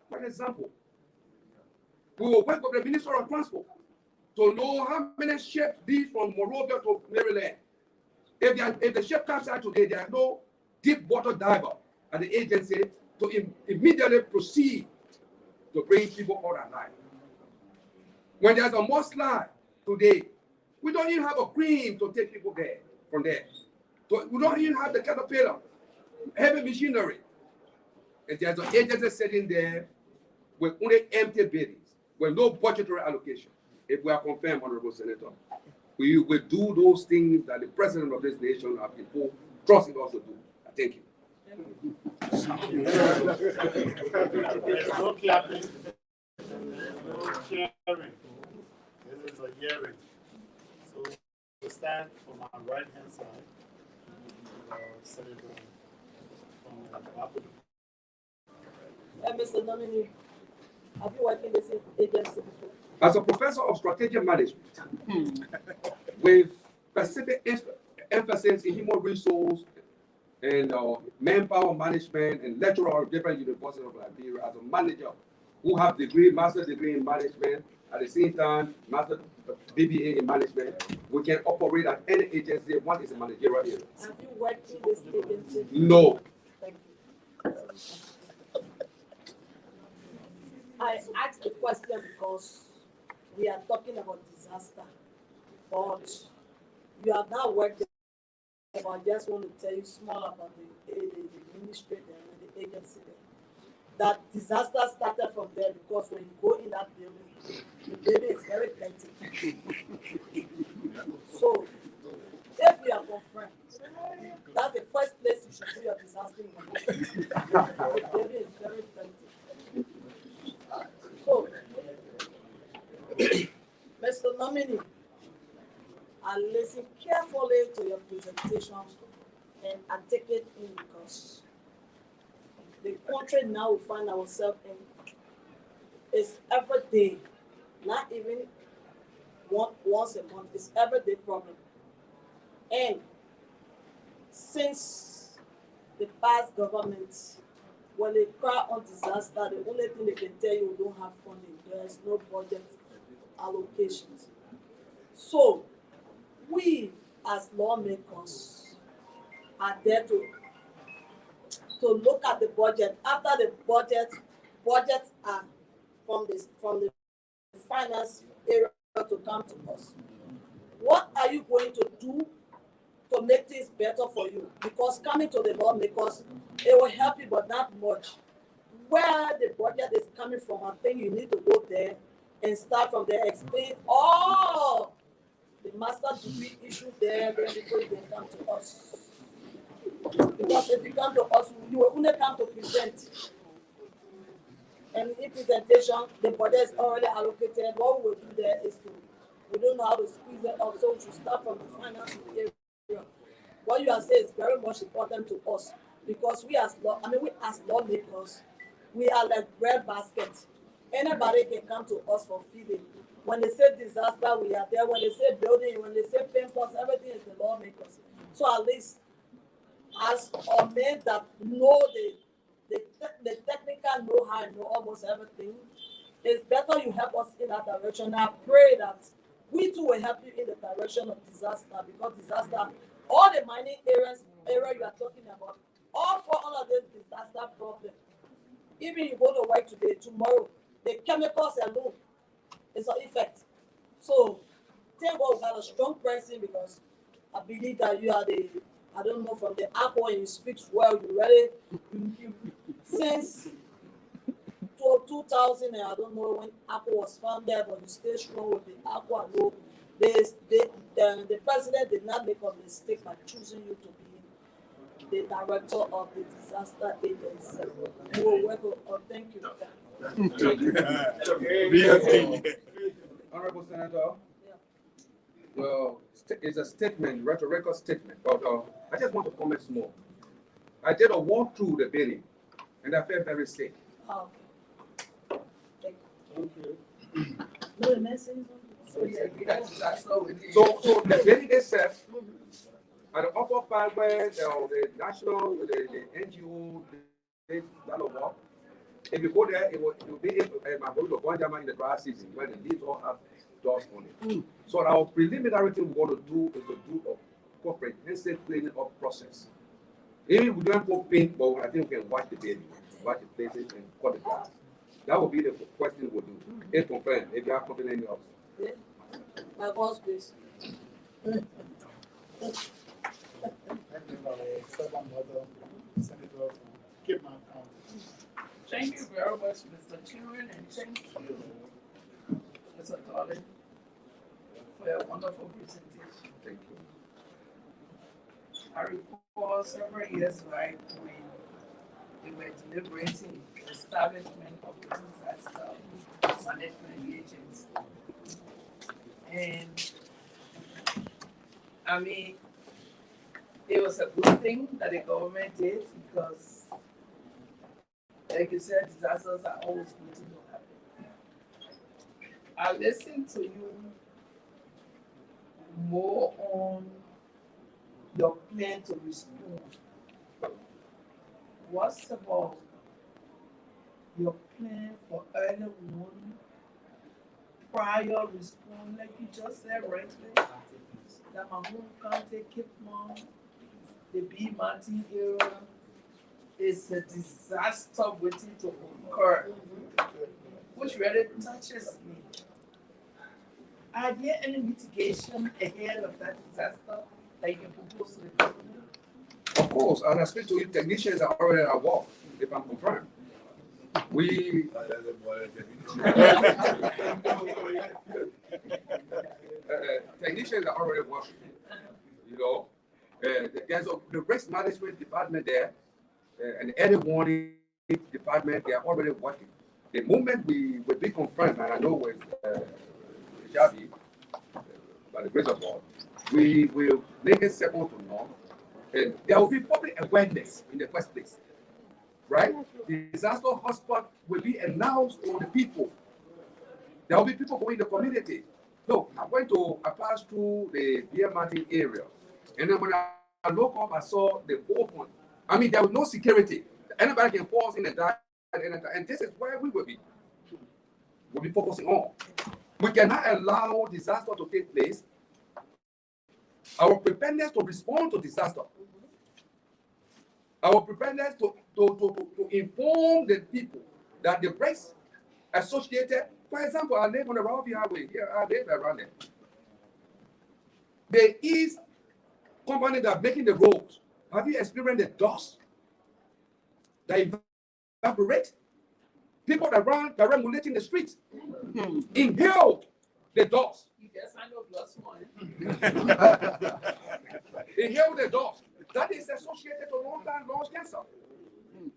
For example, we will work with the Minister of Transport to know how many ships leave from Monrovia to Maryland. If the ship comes out today, there are no deep water diver at the agency to immediately proceed to bring people out alive. When there's a mudslide today, we don't even have a cream to take people there from there. So we don't even have the caterpillar, heavy machinery. And there's an agency sitting there with only empty buildings, with no budgetary allocation. If we are confirmed, Honorable Senator, we will do those things that the President of this nation and people trust us to do. Thank you. There's no clapping, no cheering. This is a hearing. So we stand for my right hand side. Senator from Wabudu. Mr. Nominee, have you worked in this agency before? As a professor of strategic management, with specific emphasis in human resource and manpower management, and lecturer of different universities of Liberia, as a manager who have master degree in management, at the same time, master BBA in management, we can operate at any agency. One is a managerial area. Have you worked in this agency? No. Thank you. I asked the question because we are talking about disaster, but you have now worked there, but I just want to tell you small about the ministry there and the agency there. That disaster started from there because when you go in that building, the building is very plenty. So, if we are confirmed, that's the first place you should do your disaster management. The building is very plenty. So, Mr. Nominee, I listen carefully to your presentation and I take it in because the country now we find ourselves in is every day, not even once a month, it's everyday problem. And since the past government, when they cry on disaster, the only thing they can tell you, we don't have funding. There's no budget allocations. So we as lawmakers are there to look at the budget. After the budgets are from the finance area to come to us. What are you going to do to make things better for you? Because coming to the lawmakers, it will help you, but not much. Where the budget is coming from, I think you need to go there and start from there, explain all the master degree issue there, then before you can come to us. Because if you come to us, you will only come to present. And in presentation, the budget is already allocated. What we will do there is we don't know how to squeeze it up, so we should start from the finance area. What you are saying is very much important to us because we as lawmakers, we are like bread basket. Anybody can come to us for feeding. When they say disaster, we are there. When they say building, when they say payments, everything is the lawmakers. So at least as a men that know the technical know-how and know almost everything, it's better you help us in that direction. I pray that we too will help you in the direction of disaster because disaster, all the mining area you are talking about, all for all of this disaster problem. Even you go to work today, tomorrow, the chemicals alone is an effect. So thank God we got a strong person because I believe that you are I don't know, from the aqua you speak well, you really, since 2000, and I don't know when aqua was founded, but you stay strong with the aqua. No, the president did not make a mistake by choosing you to be the director of the disaster agency. You will work on, thank you. Honorable Senator, well, it's a statement, rhetorical statement, but I just want to comment small. I did a walk through the building, and I felt very sick. Oh, thank Okay. you. No message. So So the building itself, at the upper part where the national, the NGO, did that work, if you go there, it will be my going to Guanjama in the dry season when the leaves all have dust on it. So our preliminary thing we want to do is to do a comprehensive cleaning up process. Even we don't put paint, but I think we can wash the building, wash the places, and cut the grass. That will be the question we'll do. If confirmed, if you are confident else. Yeah. My boss, please. Thank you for the second order, Senator from Cape Mount County. thank you very much, Mr. Chairman, and thank you, Mr. Dolly, for your wonderful presentation. Thank you. I recall several years back when we were deliberating the establishment of the disaster management agency. And I mean, it was a good thing that the government did because, like you said, disasters are always good to happen. I listened to you more on your plan to respond. What's about your plan for early warning, prior response, like you just said rightly, that my home county, Cape Mount, the B Mountain area is a disaster waiting to occur, which really touches me. Are there any mitigation ahead of that disaster that you can propose to the government? Of course, and I speak to you, technicians are already at work, if I'm confirmed. We technicians are already working, you know. There's the risk management department there, and the early warning department, they are already working. The moment we will be confirmed, and I know with Javi, we will make it second to none. And there will be public awareness in the first place, right? The disaster hotspot will be announced to the people. There will be people going in the community. Look, I passed through the Deer Mountain area, and then when I looked up, I saw the open. I mean, there was no security. Anybody can fall in and die at any time. And this is where we will be. We'll be focusing on. We cannot allow disaster to take place. Our preparedness to respond to disaster. Our preparedness to inform the people that the risks associated. For example, I live on the Raleigh Highway here. I live around there. There is company that are making the roads. Have you experienced the dust that evaporate? People that run perambulating the streets inhale the dust. You guess I know plus one. Inhale the dust. That is associated to long-term lung cancer.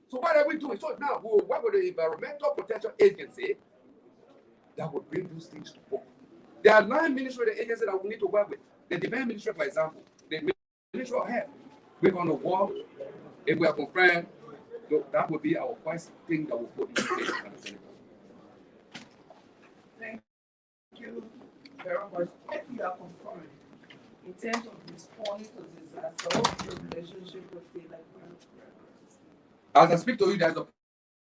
So what are we doing? So now we will work with the Environmental Protection Agency that will bring those things to work. There are 9 ministries of the agency that we need to work with. The Defense Ministry, for example, the Ministry of Health. We're going to work, if we are confirmed, that will be our first thing that we'll put in place. Thank you very much. If you are confirmed, in terms of responding to disaster, what's your relationship with the Liberian Red Cross? As I speak to you, there's a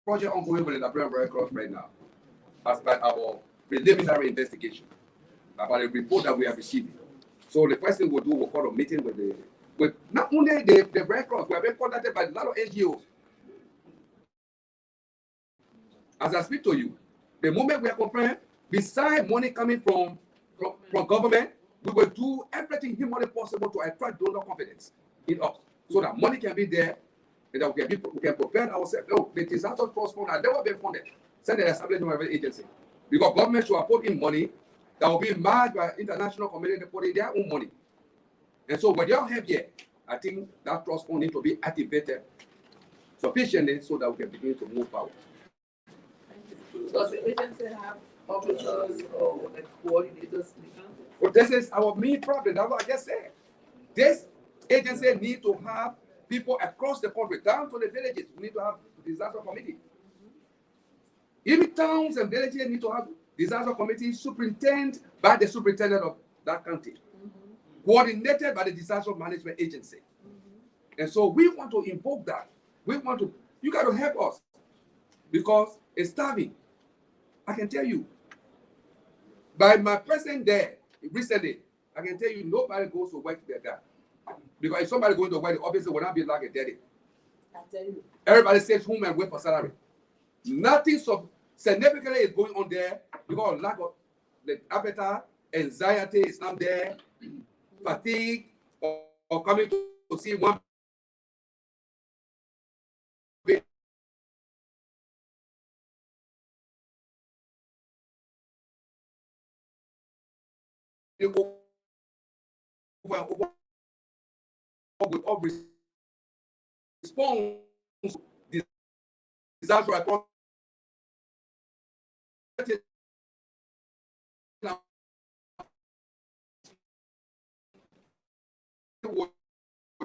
project ongoing with the Liberian Red Cross right now, as per our preliminary investigation about a report that we have received. So the first thing we'll do, we'll call a meeting with not only the Red Cross, we have been contacted by a lot of NGOs. As I speak to you, the moment we are confirmed, besides money coming from government, we will do everything humanly possible to attract donor confidence in us, so that money can be there, and that we can prepare ourselves. No, the disaster trust fund has never been funded. Send the establishment of an agency, because government should have put in money that will be matched by international community putting their own money. And so what you have here, I think that trust fund needs to be activated sufficiently so that we can begin to move forward. Does the agency have officers or like coordinators in the country? Well, this is our main problem. That's what I just said. This agency needs to have people across the country, down to the villages. We need to have a disaster committee. Even towns and villages need to have disaster committee superintended by the superintendent of that county, coordinated by the disaster management agency. And so we want to invoke that. You got to help us, because it's starving. I can tell you, by my presence there recently, I can tell you nobody goes to work there. Because if somebody goes to work, the office will not be like a daddy. I tell you. Everybody stays home and wait for salary. Nothing significantly is going on there because of lack of the appetite, anxiety is not there, fatigue, or coming to see one. With all response disaster across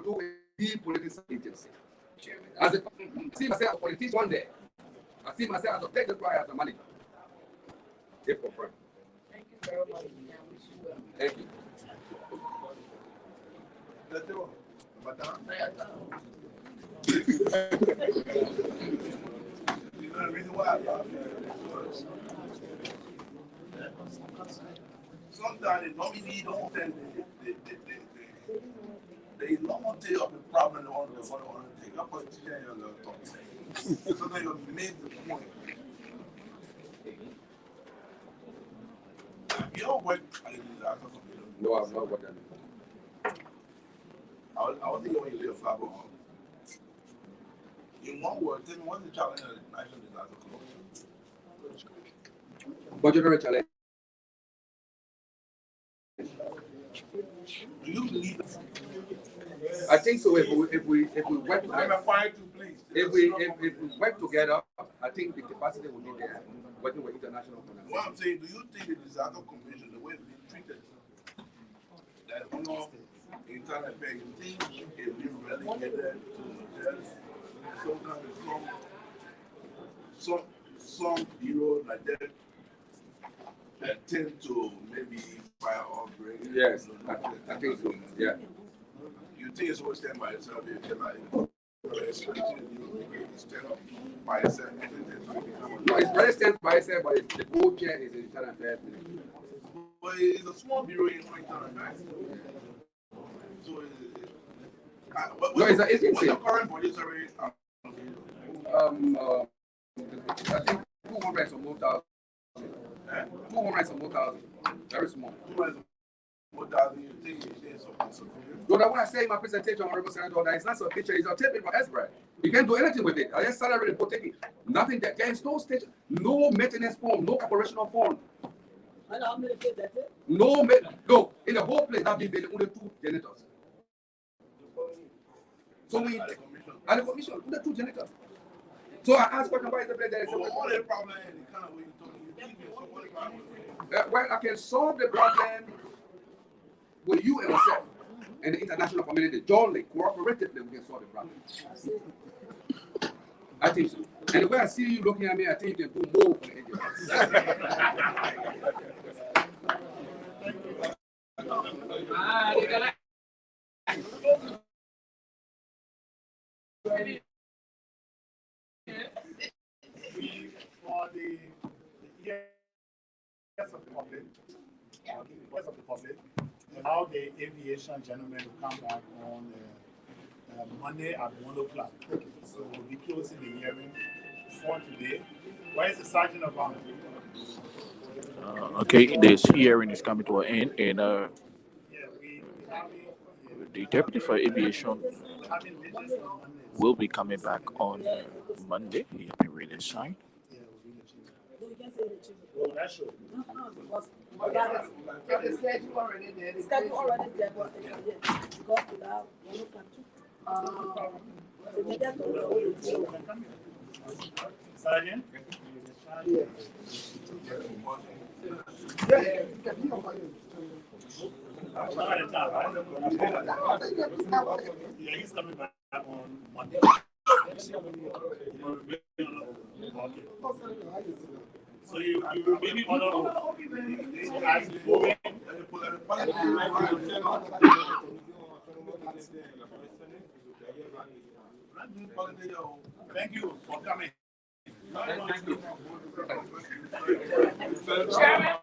do a depoliticized agency. As I see myself as a politician one day, I see myself as a technical guy, as a manager. If confirmed. Thank you very much. I wish you well. Thank you. You know the reason why I love it? Sometimes the nominee don't think the enormity of the problem they want to take up politician and the talk. So they made the point. You don't work at the disaster committee. No, I've not worked there before. I was thinking when you live far home. In one word, tell me what's the challenge of the national disaster committee? Budgetary challenge. Do you believe? I think so. If we work I'm together, required to please. if we work together, I think the capacity will be there. Working with international What I'm organizations. saying, do you think the disaster commission, the way it's being treated, no internal affair, you think if we relegated to just sometimes some bureau like that tend to maybe fire or break. Yes, I think so. Yeah. You think it's always stand by itself? It's like stand up by itself. No, it's very stands by itself, but it's, the co-chair is an internal affairs ministry. But it's a small bureau in internal affairs. So No, it's an agency. What's your current budgetary? I think 200 some more thousand. 200 some more thousand. Very small. 200 more thousand. You think it is something? No, that's what I say in my presentation, Honorable Senator, that it's not a picture, it's a tape from SBRI. You can't do anything with it. I just salary report taking nothing. There is no station, no maintenance form, no operational form. I know how many kids that's it. No, in the whole place, that been building only 2 janitors. So we, at the commission, only 2 janitors. So I asked question, why is the place there? All the problem is the kind of way you talking. Well, I can solve the problem with you and myself and the international community. Jointly, cooperatively, we can solve the problem. I think so. And the way I see you looking at me, I think you can do more for the For the ears of the public, voice of the public, allow the aviation gentlemen to come back on Monday at 1 o'clock. So we'll be closing the hearing for today. Where is the Sergeant of Army? Okay, this hearing is coming to an end, and Yeah, we the Deputy for Aviation having meetings on Monday. will be coming back on Monday. He has been really signed. Yeah, we'll be meeting. No, you can't say the children. Oh, that's true. Because that is The schedule already there. the schedule already there, but it's because without 1 o'clock too. The media told us what to do. Sergeant? Yeah, he's coming back on Monday. So you will be the honor of as you go in. Thank you for coming. Chairman.